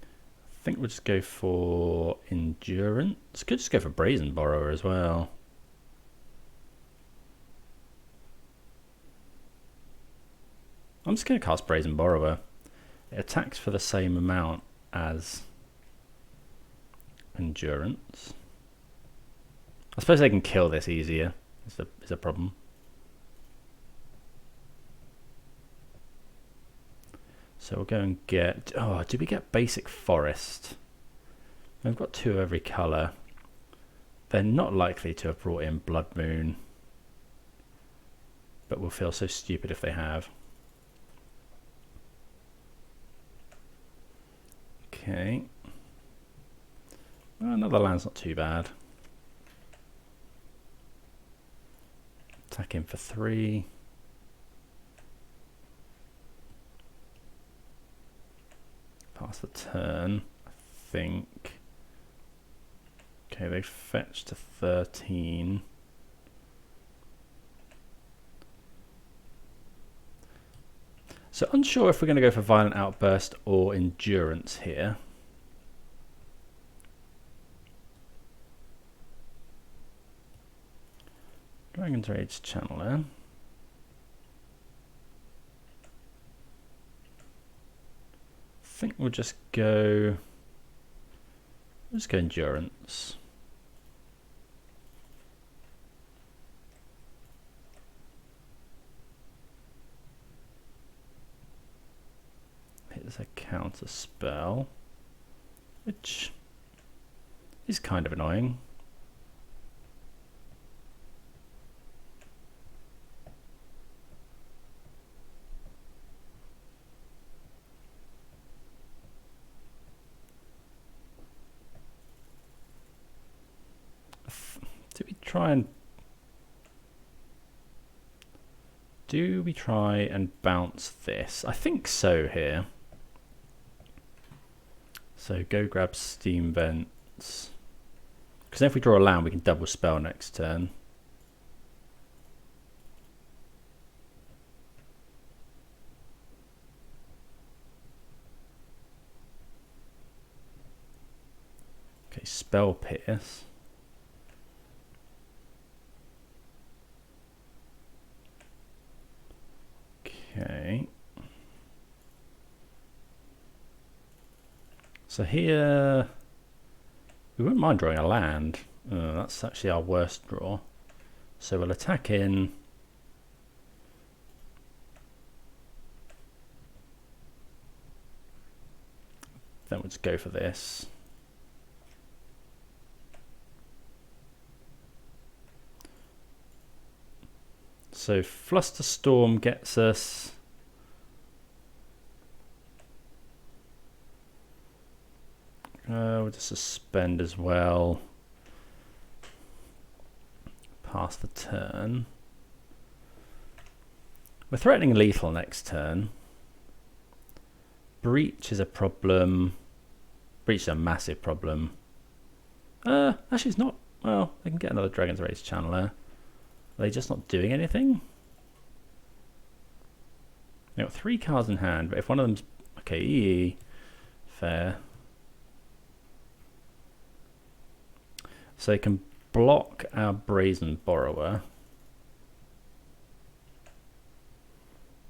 [SPEAKER 1] I think we'll just go for endurance. Could just go for Brazen Borrower as well. I'm just going to cast Brazen Borrower. It attacks for the same amount as endurance. I suppose they can kill this easier. Is a problem. So we'll go and get. Oh, did we get basic forest? We've got 2 of every colour. They're not likely to have brought in Blood Moon, but we'll feel so stupid if they have. Okay. Well, another land's not too bad. Attack him for 3. Pass the turn, I think. Okay, they fetch to 13. So unsure if we're going to go for Violent Outburst or Endurance here. Dragon's Rage Channeler. I think we'll just go... Let's go Endurance. Here's a counter spell, which is kind of annoying. Do we try and bounce this? I think so here. So go grab Steam Vents. Because if we draw a land, we can double spell next turn. Okay, Spell Pierce. Okay. So here, we wouldn't mind drawing a land. That's actually our worst draw. So we'll attack in. Then we'll just go for this. So Flusterstorm gets us... we'll just suspend as well. Pass the turn. We're threatening lethal next turn. Breach is a problem. Breach is a massive problem. Actually it's not. Well, they can get another Dragon's Rage Channeler. Are they just not doing anything? They've got 3 cards in hand, but if one of them's... Okay, EE. Fair. So they can block our Brazen Borrower.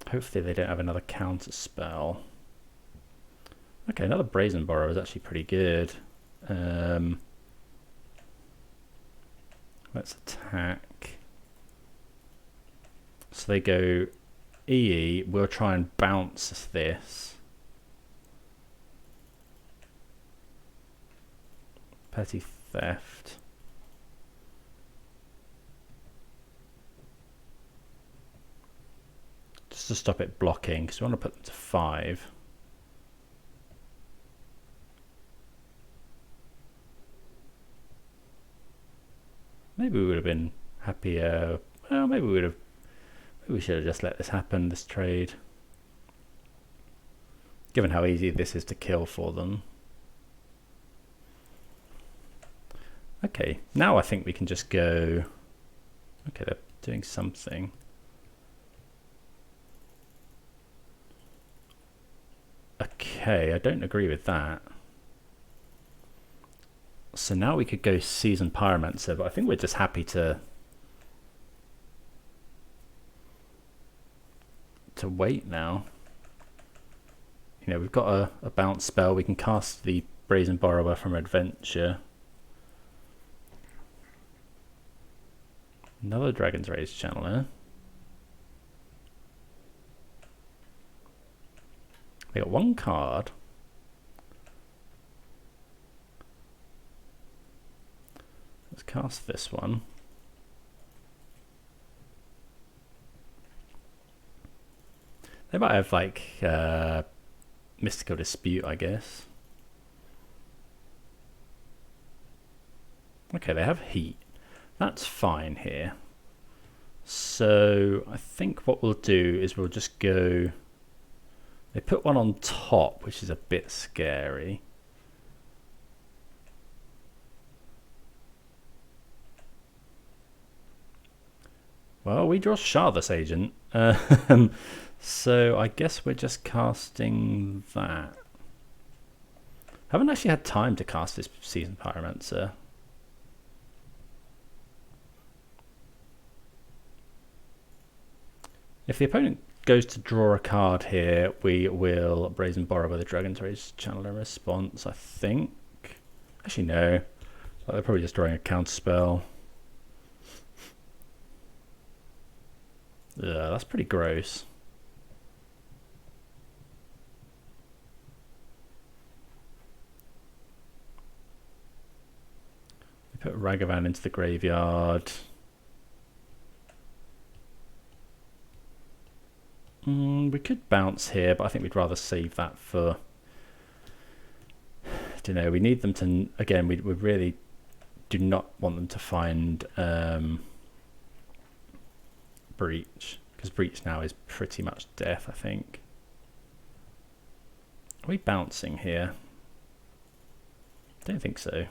[SPEAKER 1] Hopefully they don't have another counter spell. Okay, another Brazen Borrower is actually pretty good. Let's attack. So they go EE. We'll try and bounce this. Petty Theft. Just to stop it blocking, because we want to put them to 5. Maybe we would have been happier. Well, maybe we should have just let this happen, this trade. Given how easy this is to kill for them. Okay, now I think we can just go... Okay, they're doing something. Okay, I don't agree with that. So now we could go Seasoned Pyromancer, but I think we're just happy to wait now. You know, we've got a bounce spell. We can cast the Brazen Borrower from Adventure. Another Dragon's Rage Channeler. They got 1 card. Let's cast this one. They might have like Mystical Dispute, I guess. Okay, they have Heat. That's fine here. So I think what we'll do is we'll just go... They put 1 on top, which is a bit scary. Well, we draw Shardless Agent. So I guess we're just casting that. Haven't actually had time to cast this Seasoned Pyromancer. If the opponent goes to draw a card here, we will Brazen Borrow with a Dragon's Rage Channel in response, I think. Actually, no. They're probably just drawing a counter spell. Yeah, that's pretty gross. We put Ragavan into the graveyard. We could bounce here, but I think we'd rather save that for... I don't know, we need them to... Again, we really do not want them to find Breach, because Breach now is pretty much death, I think. Are we bouncing here? Don't think so.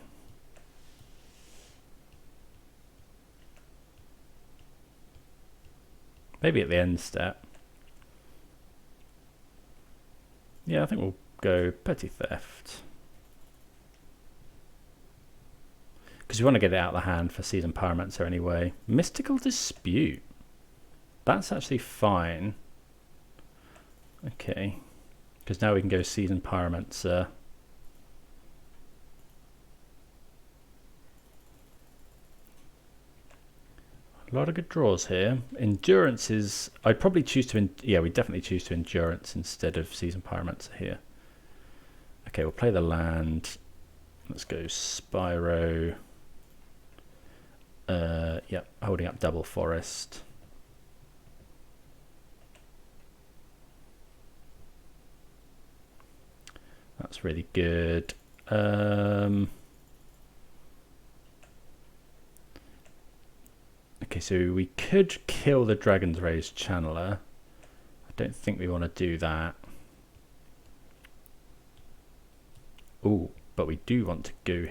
[SPEAKER 1] Maybe at the end step. Yeah, I think we'll go Petty Theft. Because we want to get it out of the hand for Seasoned Pyromancer anyway. Mystical Dispute. That's actually fine. Okay. Because now we can go Seasoned Pyromancer. A lot of good draws here. Endurance is... I'd probably choose to... Yeah, we definitely choose to Endurance instead of Seasoned Pyromancer here. Okay, we'll play the land. Let's go Spyro. Yeah, holding up Double Forest. That's really good. Okay, so we could kill the Dragon's Rage Channeler. I don't think we want to do that. Ooh, but we do want to go...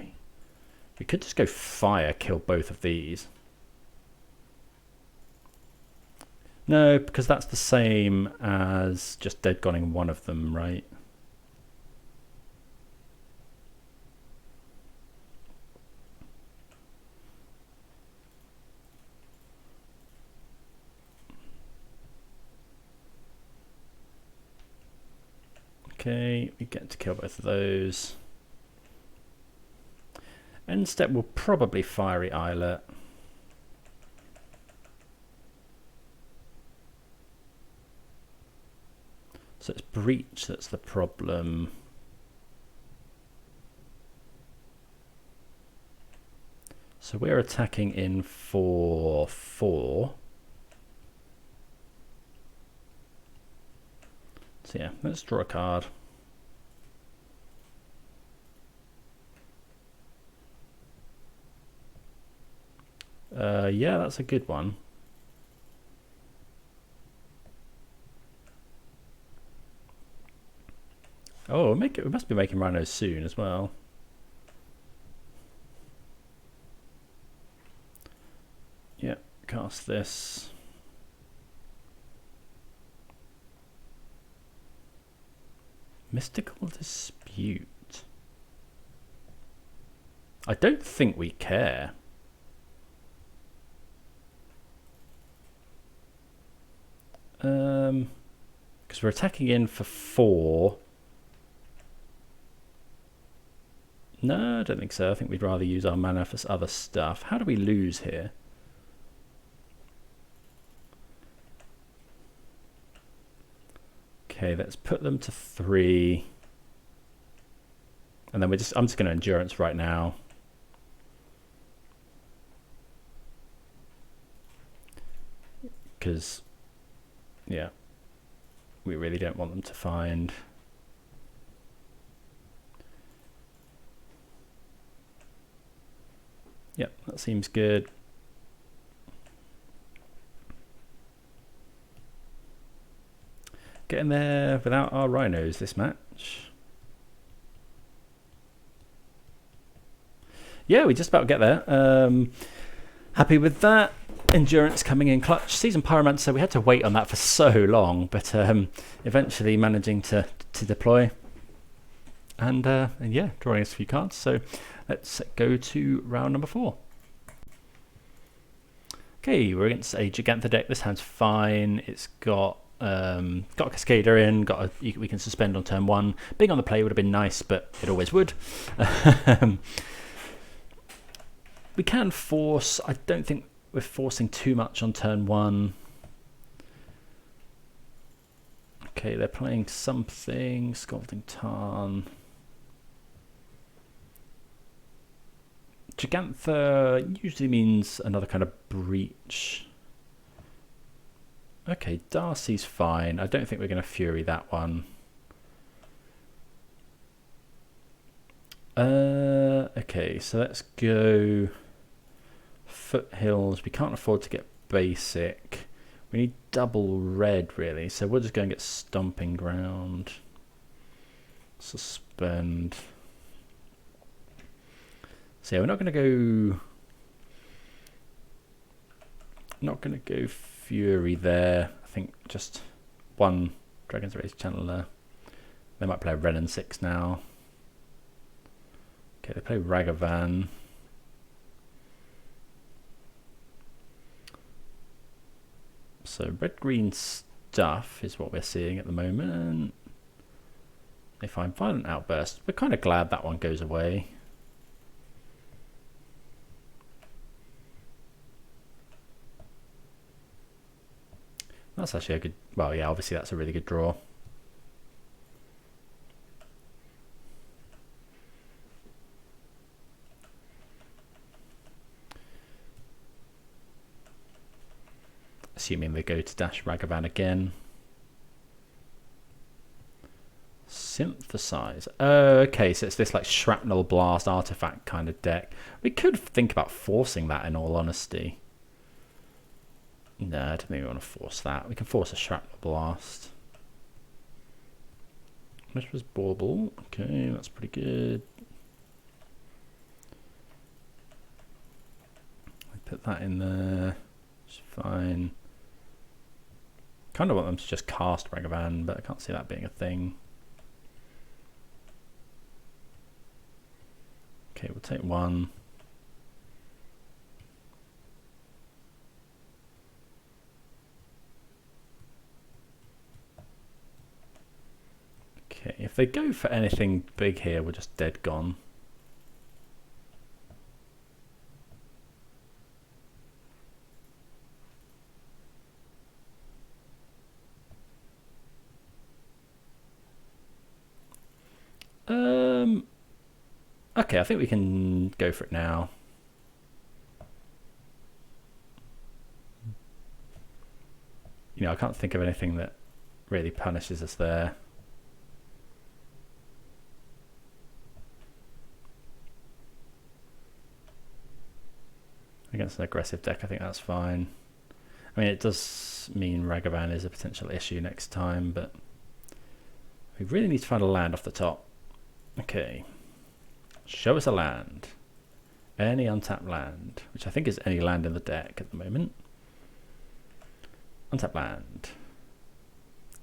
[SPEAKER 1] We could just go Fire, kill both of these. No, because that's the same as just dead gonning one of them, right? Okay, we get to kill both of those. End step will probably Fiery Islet. So it's Breach that's the problem. So we're attacking in for 4. So yeah, let's draw a card. Yeah, that's a good one. Oh, we must be making Rhinos soon as well. Yeah, cast this. Mystical Dispute. I don't think we care. Because we're attacking in for 4. No, I don't think so. I think we'd rather use our mana for other stuff. How do we lose here? Okay, let's put them to 3. And then I'm just going to Endurance right now. Because, yeah, we really don't want them to find... Yep, that seems good. Getting there without our Rhinos this match. Yeah, we just about get there. Happy with that. Endurance coming in clutch. Season Pyromancer, we had to wait on that for so long, but eventually managing to deploy. And yeah, drawing us a few cards. So let's go to round number 4. Okay, we're against a Gigantha deck. This hand's fine. It's got a Cascader in. We can suspend on turn 1. Being on the play would have been nice, but it always would. We can force. I don't think we're forcing too much on turn 1. Okay, they're playing something. Scalding Tarn. Gigantha usually means another kind of breach. Okay, Darcy's fine. I don't think we're going to Fury that one. Okay, so let's go Foothills. We can't afford to get basic. We need double red, really. So we'll just go and get Stomping Ground. Suspend. So yeah, we're not going to go Fury there. I think just one Dragon's Race Channeler. They might play Ren and 6 now. Okay, they play Ragavan. So red-green stuff is what we're seeing at the moment. They find Violent Outburst. We're kind of glad that one goes away. That's actually a good... Well, yeah, obviously that's a really good draw. Assuming they go to dash Ragavan again. Synthesize. Okay, so it's this like Shrapnel Blast artifact kind of deck. We could think about forcing that, in all honesty. No, I don't think we want to force that. We can force a Shrapnel Blast. This was Bauble. Okay, that's pretty good. I put that in there. It's fine. Kind of want them to just cast Ragavan, but I can't see that being a thing. Okay, we'll take one. Okay, if they go for anything big here, we're just dead gone. Okay, I think we can go for it now. You know, I can't think of anything that really punishes us there. Against an aggressive deck, I think that's fine. I mean, it does mean Ragavan is a potential issue next time, but we really need to find a land off the top. Okay. Show us a land. Any untapped land, which I think is any land in the deck at the moment. Untapped land.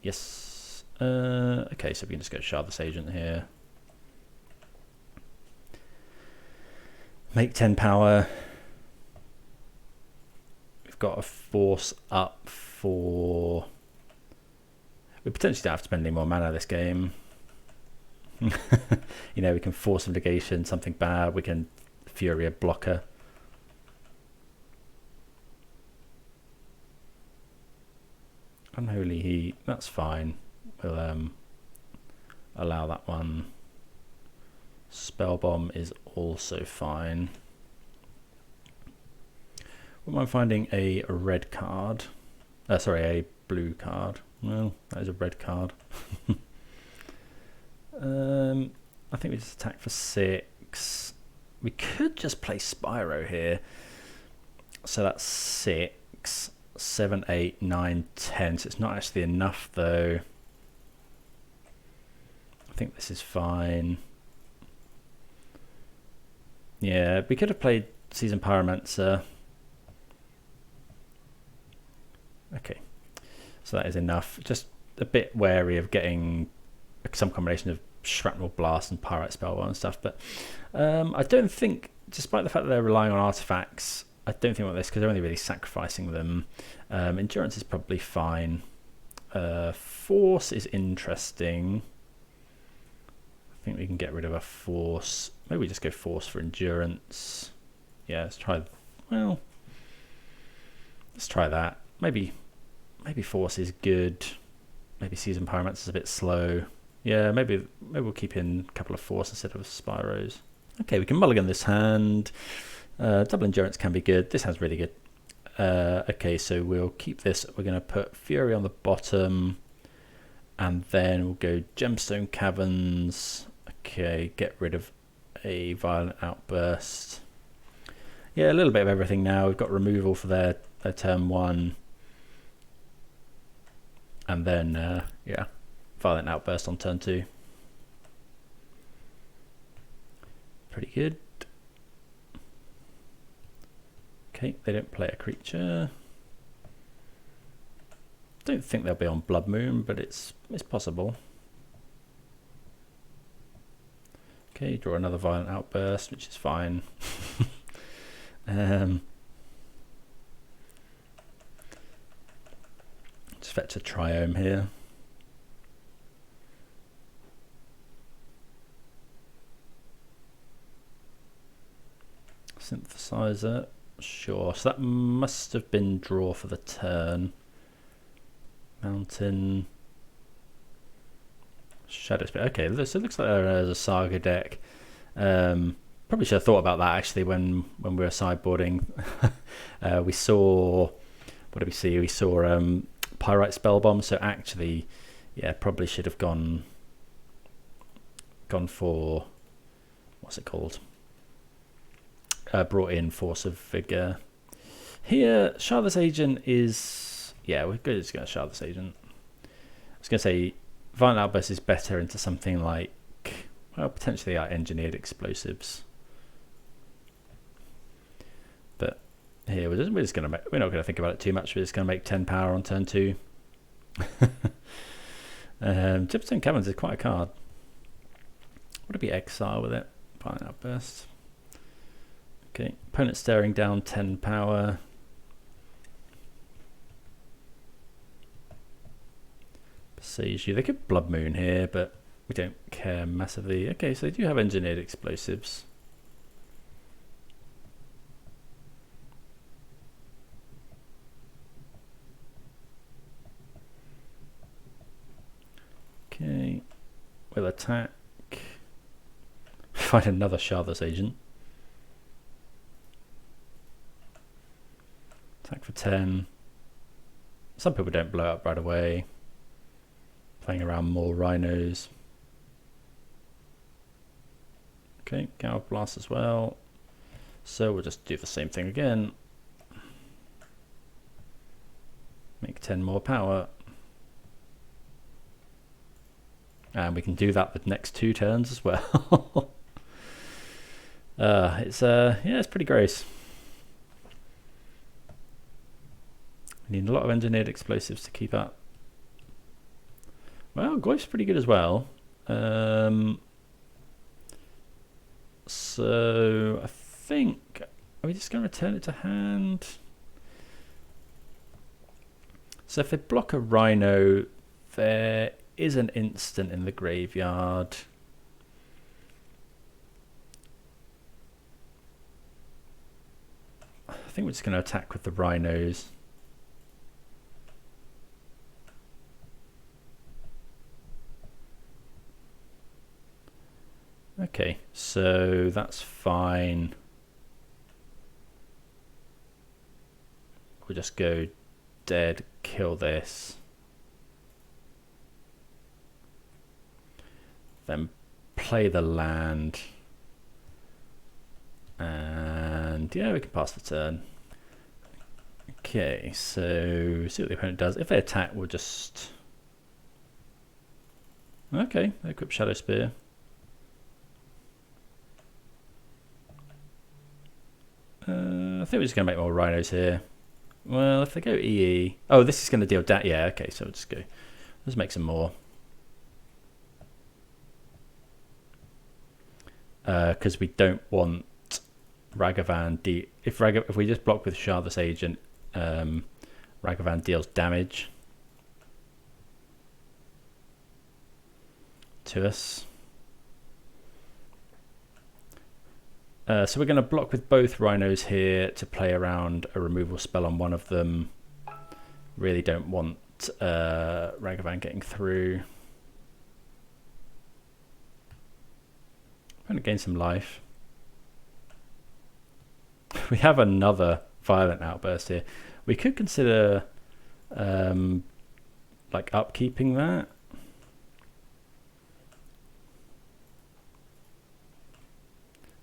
[SPEAKER 1] Yes. Okay, so we can just go Shardless Agent here. Make 10 power. We've got a force up for... We potentially don't have to spend any more mana this game. You know, we can force of negation, something bad. We can Fury a blocker. Unholy Heat, that's fine. We'll allow that one. Spell Bomb is also fine. Wouldn't mind finding a red card. Sorry, a blue card. Well, that is a red card. I think we just attack for 6. We could just play Spyro here. So that's 6, 7, 8, 9, 10. So it's not actually enough though. I think this is fine. Yeah, we could have played Season Pyromancer. So that is enough. Just a bit wary of getting some combination of shrapnel blast and pyrite spellbomb and stuff. But I don't think, despite the fact that they're relying on artifacts, I don't think about this because they're only really sacrificing them. Endurance is probably fine. Force is interesting. I think we can get rid of a force. Maybe we just go force for endurance. Yeah, let's try. Well, let's try that. Maybe force is good. Maybe season pyromancer is a bit slow. Yeah, maybe we'll keep in a couple of force instead of Spyros. Okay, we can mulligan this hand. Double endurance can be good. This hand's really good. Okay, so we'll keep this. We're going to put Fury on the bottom, and then we'll go Gemstone Caverns. Okay, get rid of a Violent Outburst. Yeah, a little bit of everything now. We've got removal for their turn 1. And then, yeah, Violent Outburst on turn 2. Pretty good. Okay, they don't play a creature. Don't think they'll be on Blood Moon, but it's possible. Okay, draw another Violent Outburst, which is fine. Just fetch a Triome here. Synthesizer, sure. So that must have been draw for the turn. Mountain. Shadow Spirit. Okay, so it looks like there's a Saga deck. Probably should have thought about that actually when we were sideboarding. We saw, what did we see? We saw Pyrite Spellbomb. So actually, yeah, probably should have gone for, what's it called? Brought in Force of Vigor. Here, Shardless Agent is, yeah, we're good. Just going to Shardless Agent. I was going to say Violent Outburst is better into something like, well, potentially like Engineered Explosives. But here we're just going to make, we're not going to think about it too much. We're just going to make 10 power on turn 2. Gemstone Caverns is quite a card. Would it be Exile with it? Violent Outburst. Okay, opponent staring down 10 power. Besiege you. They could Blood Moon here, but we don't care massively. Okay, so they do have Engineered Explosives. Okay, we'll attack. Find another Shardless Agent. Attack for 10. Some people don't blow up right away. Playing around more Rhinos. Okay, Gale Blast as well. So we'll just do the same thing again. Make 10 more power. And we can do that the next 2 turns as well. Yeah, it's pretty gross. We need a lot of Engineered Explosives to keep up. Well, Goif's pretty good as well. So I think, are we just going to return it to hand? So if they block a Rhino, there is an instant in the graveyard. I think we're just going to attack with the Rhinos. Okay, so that's fine. We'll just go dead, kill this. Then play the land. And yeah, we can pass the turn. Okay, so see what the opponent does. If they attack, we'll just... Okay, they equip Shadow Spear. I think we're just going to make more Rhinos here. Well, if they go EE... Oh, this is going to deal... Yeah, okay, so let's go. Let's make some more. Because we don't want Ragavan... If we just block with Shardless Agent, Ragavan deals damage to us. So we're going to block with both Rhinos here to play around a removal spell on one of them. Really don't want Ragavan getting through. I'm going to gain some life. We have another Violent Outburst here. We could consider like upkeeping that.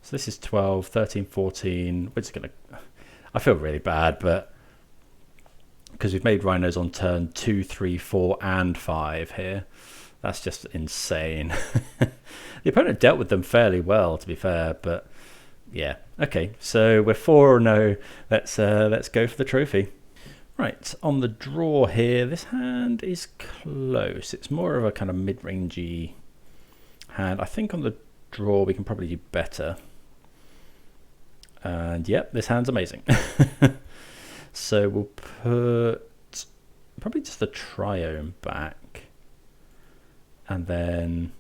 [SPEAKER 1] So this is 12, 13, 14. We're just going to... I feel really bad, but... Because we've made Rhinos on turn 2, 3, 4, and 5 here. That's just insane. The opponent dealt with them fairly well, to be fair, but... Yeah, okay. So we're 4-0. Let's go for the trophy. Right, on the draw here, this hand is close. It's more of a kind of mid-rangey hand. I think on the draw we can probably do better. And yep, this hand's amazing. So we'll put probably just the Triome back. And then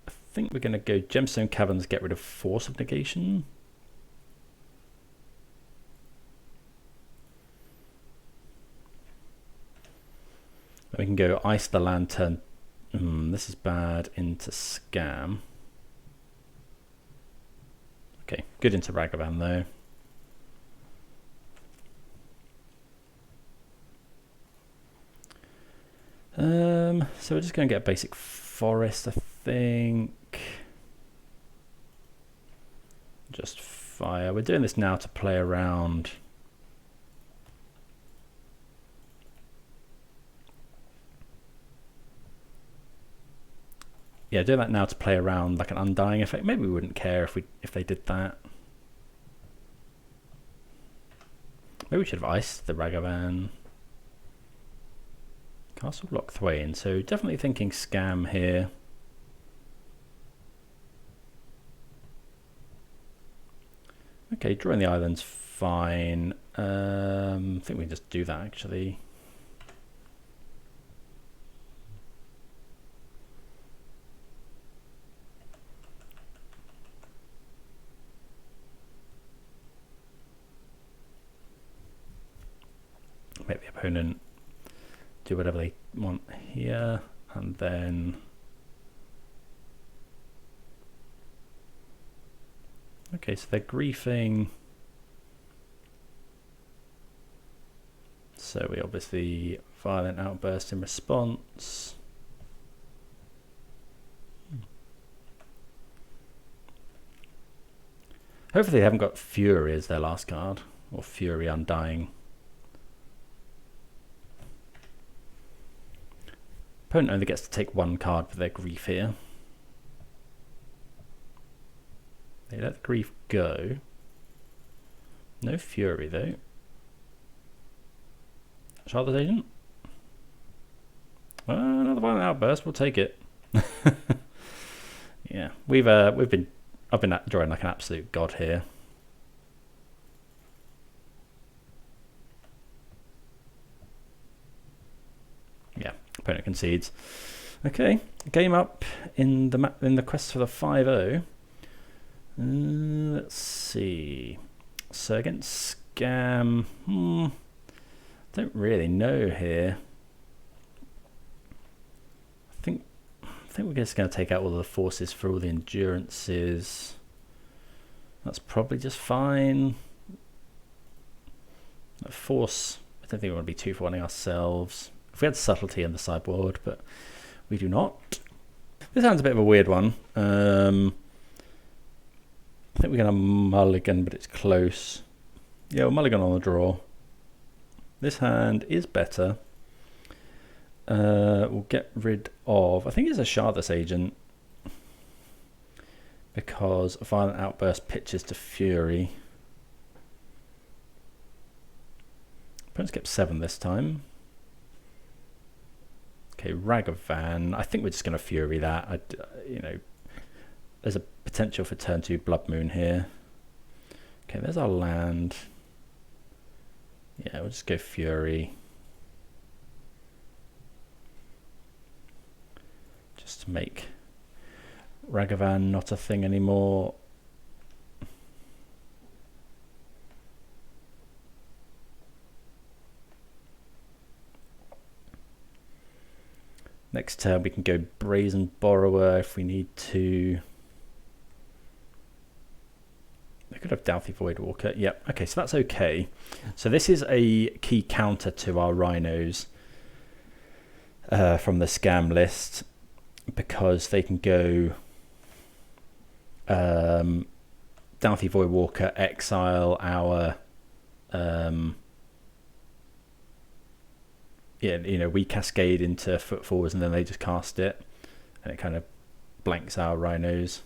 [SPEAKER 1] I think we're going to go Gemstone Caverns, get rid of Force of Negation. Then we can go Ice the Lantern. This is bad, into Scam. Okay, good into Ragavan though. So we're just going to get a basic forest, I think. Just fire. We're doing this now to play around. Yeah, doing that now to play around like an Undying effect. Maybe we wouldn't care if they did that. Maybe we should have iced the Ragavan. Castle Block Thwain. So definitely thinking Scam here. Okay, drawing the island's fine. I think we can just do that actually. Make the opponent do whatever they want here, and then okay, so they're griefing, so we obviously Violent Outburst in response. Hopefully they haven't got Fury as their last card, or Fury Undying. Opponent only gets to take one card for their grief here. They let the grief go. No Fury though. Shardless Agent. Well, another Violent Outburst. We'll take it. Yeah, I've been drawing like an absolute god here. Yeah, opponent concedes. Okay, game up in the quest for the 5-0. Let's see. So against Scam, don't really know here. I think we're just going to take out all the forces for all the endurances. That's probably just fine. Force, I don't think we want to be 2 for 1-ing ourselves. If we had subtlety in the sideboard, but we do not. This hand's a bit of a weird one. I think we're going to mulligan, but it's close. Yeah, we'll mulligan on the draw. This hand is better. We'll get rid of, I think it's a Shardless Agent, because a Violent Outburst pitches to Fury. won't skip 7 this time. Okay, Ragavan. I think we're just going to Fury that. You know, there's a potential for turn 2 Blood Moon here. Okay, there's our land. Yeah, we'll just go Fury. Just to make Ragavan not a thing anymore. Next turn we can go Brazen Borrower if we need to. I could have Doughty Voidwalker. Yep, okay, so that's okay. So this is a key counter to our Rhinos from the scam list, because they can go Doughty Voidwalker, exile our yeah, you know, we cascade into Footfalls and then they just cast it, and it kind of blanks our Rhinos.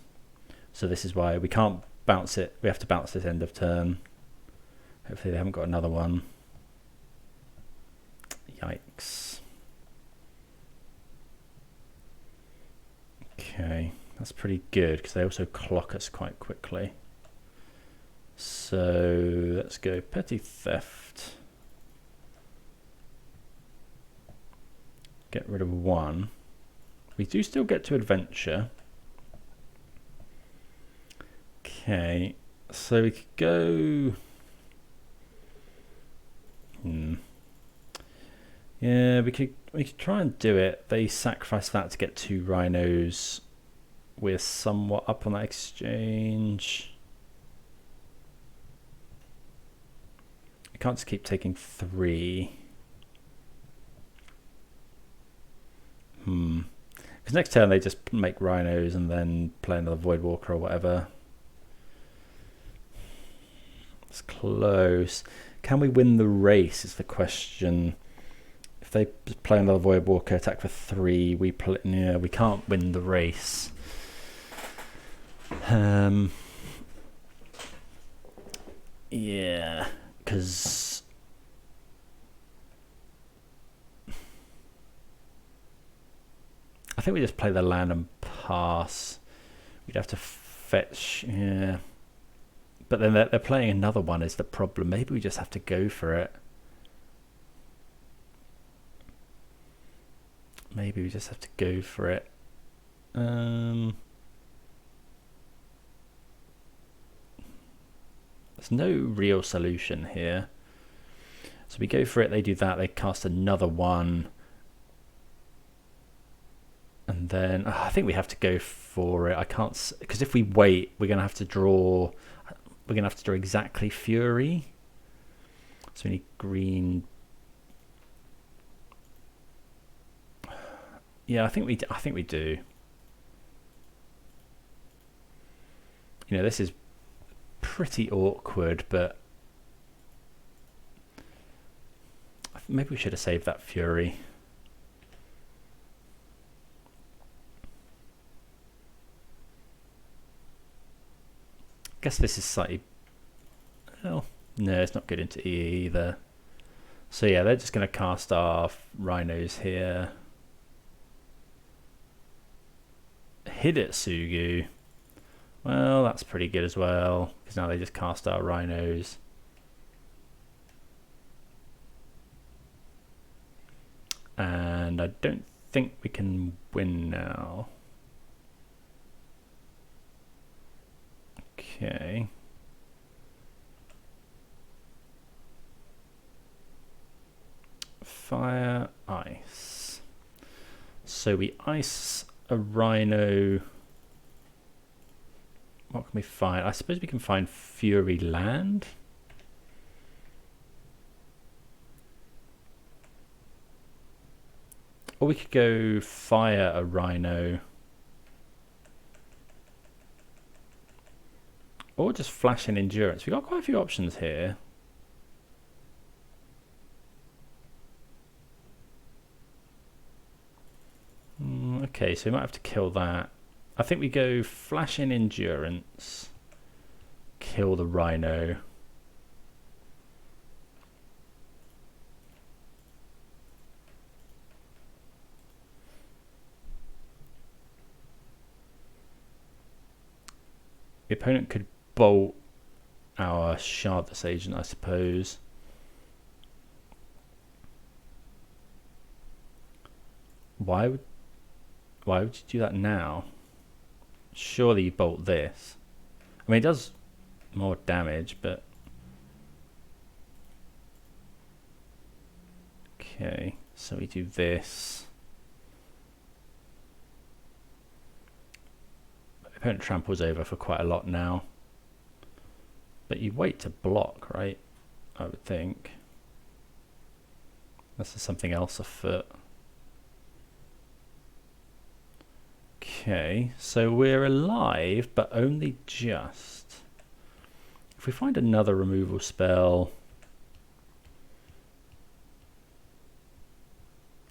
[SPEAKER 1] So this is why we can't bounce it. We have to bounce this end of turn. Hopefully they haven't got another one. Yikes. Okay, that's pretty good because they also clock us quite quickly. So let's go Petty Theft. Get rid of 1. We do still get to Adventure. Okay, so we could go. Yeah, we could try and do it. They sacrifice that to get 2 Rhinos. We're somewhat up on that exchange. I can't just keep taking 3. Because next turn they just make Rhinos and then play another Voidwalker or whatever. It's close. Can we win the race is the question. If they play another Voidwalker, attack for 3, we play, yeah, we can't win the race. Yeah, because I think we just play the land and pass. We'd have to fetch, yeah. But then they're playing another one is the problem. Maybe we just have to go for it. Maybe we just have to go for it. There's no real solution here. So we go for it, they do that, they cast another one. And then I think we have to go for it. I can't, because if we wait, we're going to have to draw. We're going to have to draw exactly Fury. So we need green. Yeah, I think we do. You know, this is pretty awkward, but maybe we should have saved that Fury. I guess this is slightly, well, no, it's not good into EE either. So yeah, they're just going to cast our Rhinos here. Hidetsugu. Well, that's pretty good as well, because now they just cast our Rhinos. And I don't think we can win now. Okay. Fire, ice. So we ice a Rhino. What can we find? I suppose we can find Fury Land. Or we could go fire a Rhino. Or just flash in endurance. We've got quite a few options here. Okay, so we might have to kill that. I think we go flash in endurance. Kill the Rhino. The opponent could bolt our Shardless Agent, I suppose. Why would you do that now? Surely you bolt this. I mean, it does more damage, but okay. So we do this. The opponent tramples over for quite a lot now. But you wait to block, right? I would think. Unless there's something else afoot. Okay, so we're alive, but only just. If we find another removal spell...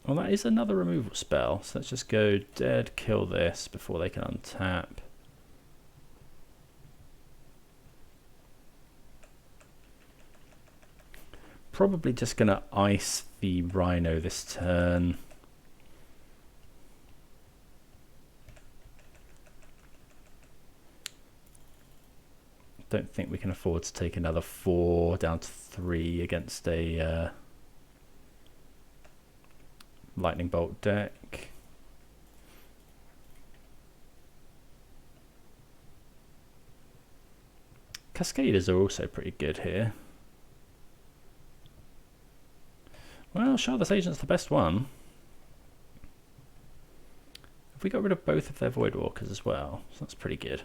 [SPEAKER 1] Well, that is another removal spell. So let's just go dead, kill this before they can untap. Probably just going to ice the Rhino this turn. Don't think we can afford to take another 4 down to 3 against a lightning bolt deck. Cascaders are also pretty good here. Well, Shardless Agent's the best one. Have we got rid of both of their Voidwalkers as well? So that's pretty good.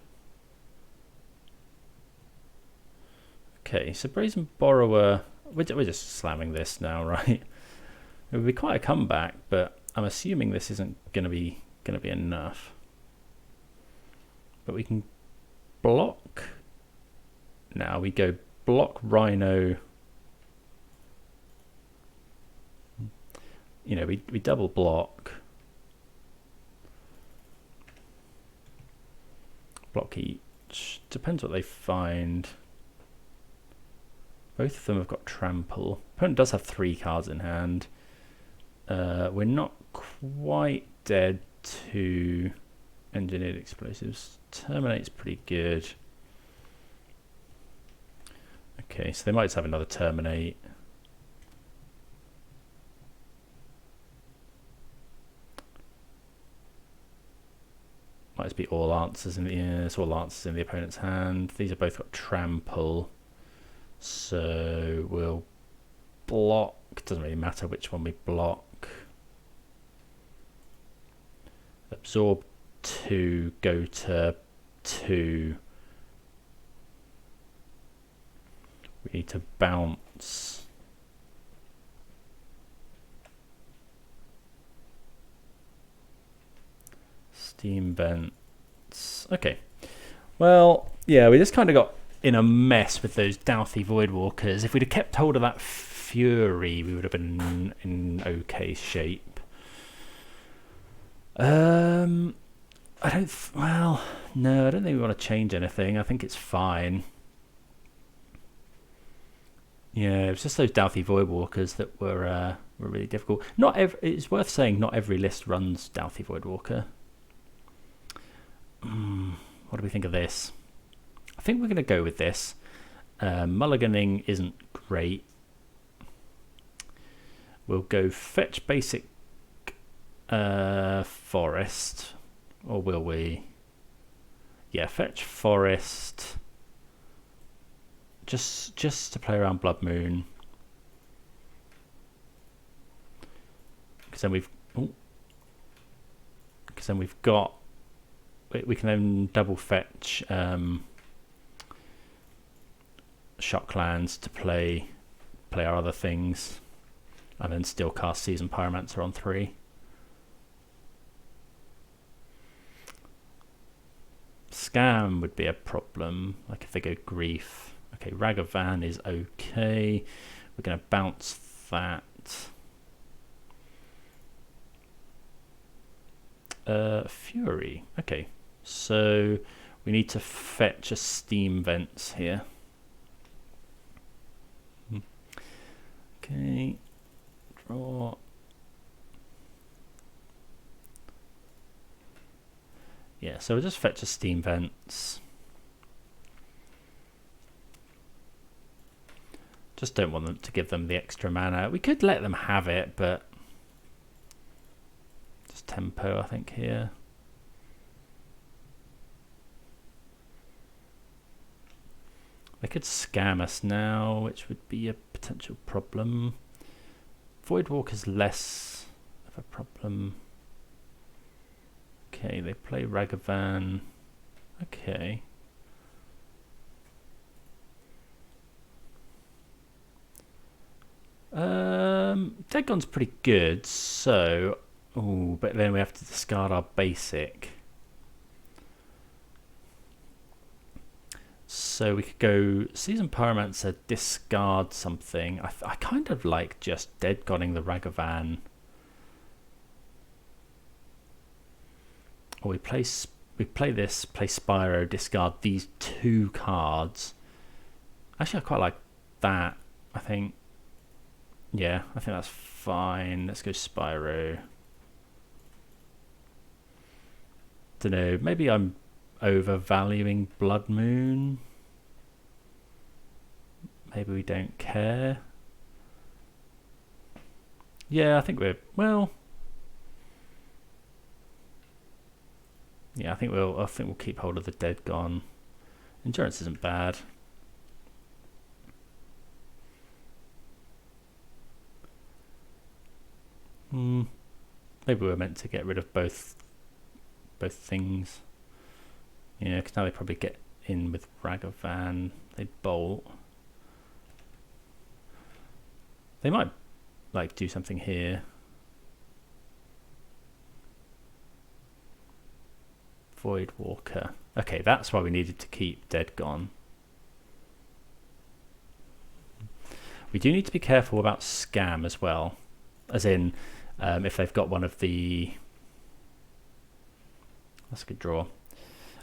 [SPEAKER 1] Okay, so Brazen Borrower, we're just slamming this now, right? It would be quite a comeback, but I'm assuming this isn't going to be enough. But we can block. Now we go block Rhino. You know, we double block. Block each. Depends what they find. Both of them have got trample. Opponent does have 3 cards in hand. We're not quite dead to engineered explosives. Terminate's pretty good. Okay, so they might just have another terminate. Might just be all answers in the it's all answers in the opponent's hand. These have both got trample. So we'll block. Doesn't really matter which one we block. Absorb 2, go to 2. We need to bounce. Steam vents. Okay. Well, yeah, we just kind of got in a mess with those Douthie Voidwalkers. If we'd have kept hold of that Fury, we would have been in okay shape. Well, no, I don't think we want to change anything. I think it's fine. Yeah, it was just those Douthie Voidwalkers that were really difficult. It's worth saying not every list runs Douthie Voidwalker. What do we think of this? I think we're going to go with this. Mulliganing isn't great. We'll go fetch basic forest. Or will we? Yeah, fetch forest. Just to play around Blood Moon. Because then we've got... We can then double fetch Shocklands to play our other things, and then still cast Season Pyromancer on 3. Scam would be a problem, like if they go Grief. Okay, Ragavan is okay. We're going to bounce that. Fury. Okay, so we need to fetch a Steam Vents here. Okay, draw. Yeah, so we'll just fetch a Steam Vents. Just don't want them to give them the extra mana. We could let them have it, but just tempo, I think, here. They could scam us now, which would be a potential problem. Voidwalker's less of a problem. Okay, they play Ragavan. Okay. Dagon's pretty good, so... Oh, but then we have to discard our basic. So we could go Seasoned Pyromancer, discard something. I kind of like just dead godding the Ragavan. Or we play this, play Spyro, discard these 2 cards. Actually, I quite like that. I think, yeah, I think that's fine. Let's go Spyro. Don't know, maybe I'm overvaluing Blood Moon. Maybe we don't care. Yeah, I think we're, well, yeah, I think we'll keep hold of the Dead Gone. Endurance isn't bad. Maybe we're meant to get rid of both things. Yeah, because now they probably get in with Ragavan. They bolt. They might like do something here. Voidwalker. Okay, that's why we needed to keep Dead Gone. We do need to be careful about scam as well. As in, if they've got one of the... That's a good draw.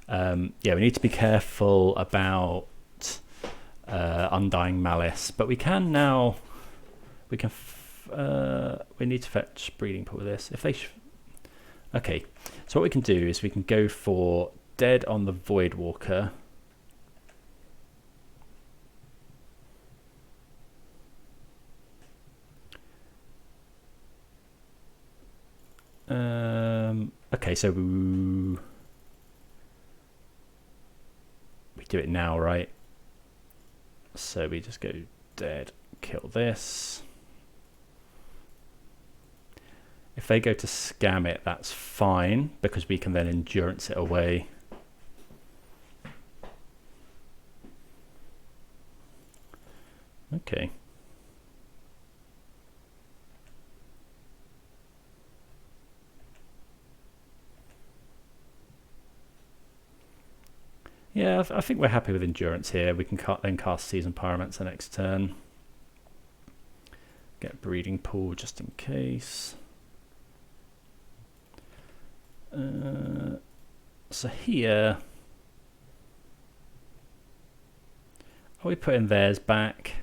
[SPEAKER 1] Yeah, we need to be careful about Undying Malice, but we can now. We can. We need to fetch Breeding Pool with this. If they. Okay, so what we can do is we can go for Dead on the Voidwalker. Okay, so we do it now, right? So we just go dead, kill this. If they go to scam it, that's fine, because we can then endurance it away. Okay. Yeah, I think we're happy with endurance here. We can then cast Seasoned Pyromancer next turn. Get Breeding Pool just in case. So here, are we putting theirs back?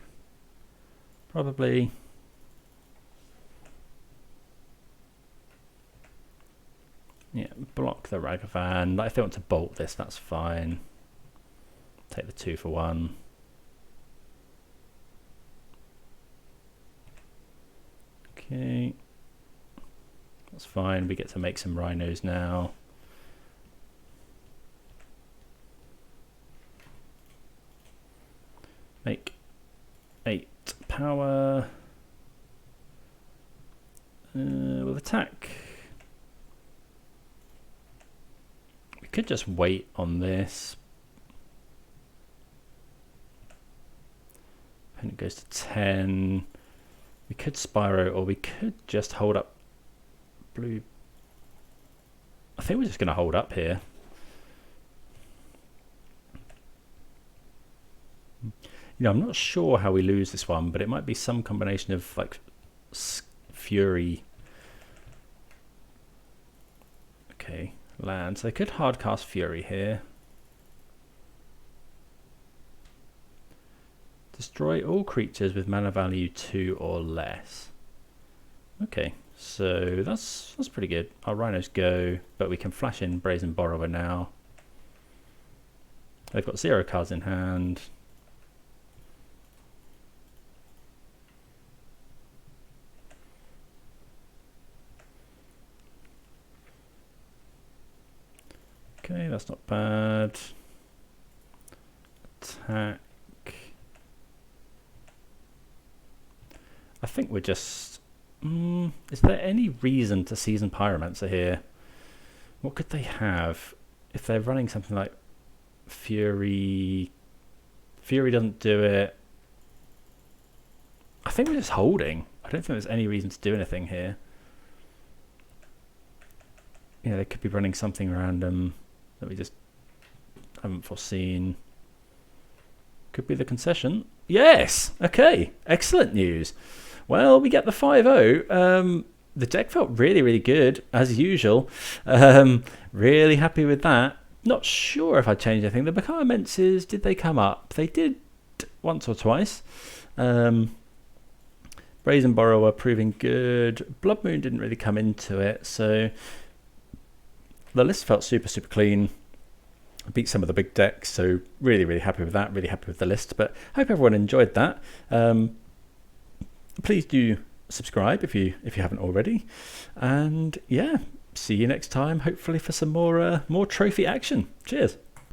[SPEAKER 1] Probably. Yeah, block the Ragavan. If they want to bolt this, that's fine. Take the 2 for 1. Okay. That's fine. We get to make some Rhinos now. Make 8 power. With attack. We could just wait on this. Opponent goes to 10. We could Spyro, or we could just hold up blue. I think we're just going to hold up here. You know, I'm not sure how we lose this one, but it might be some combination of like Fury. Okay, land. So they could hardcast Fury here. Destroy all creatures with mana value 2 or less. Okay, so that's pretty good. Our Rhinos go, but we can flash in Brazen Borrower now. They've got 0 cards in hand. that's not bad. Attack. I think we're just... is there any reason to Season Pyromancer here? What could they have? If they're running something like Fury... Fury doesn't do it. I think we're just holding. I don't think there's any reason to do anything here. Yeah, they could be running something random that we just haven't foreseen. Could be the concession. Yes! Okay, excellent news. Well, we get the 5-0. The deck felt really, really good, as usual. Really happy with that. Not sure if I changed anything. The Bakar Menses, did they come up? They did once or twice. Brazen Borrower proving good. Blood Moon didn't really come into it, so the list felt super, super clean. Beat some of the big decks, so really, really happy with that. Really happy with the list, but hope everyone enjoyed that. Please do subscribe if you haven't already, and yeah, see you next time, hopefully for some more trophy action. Cheers.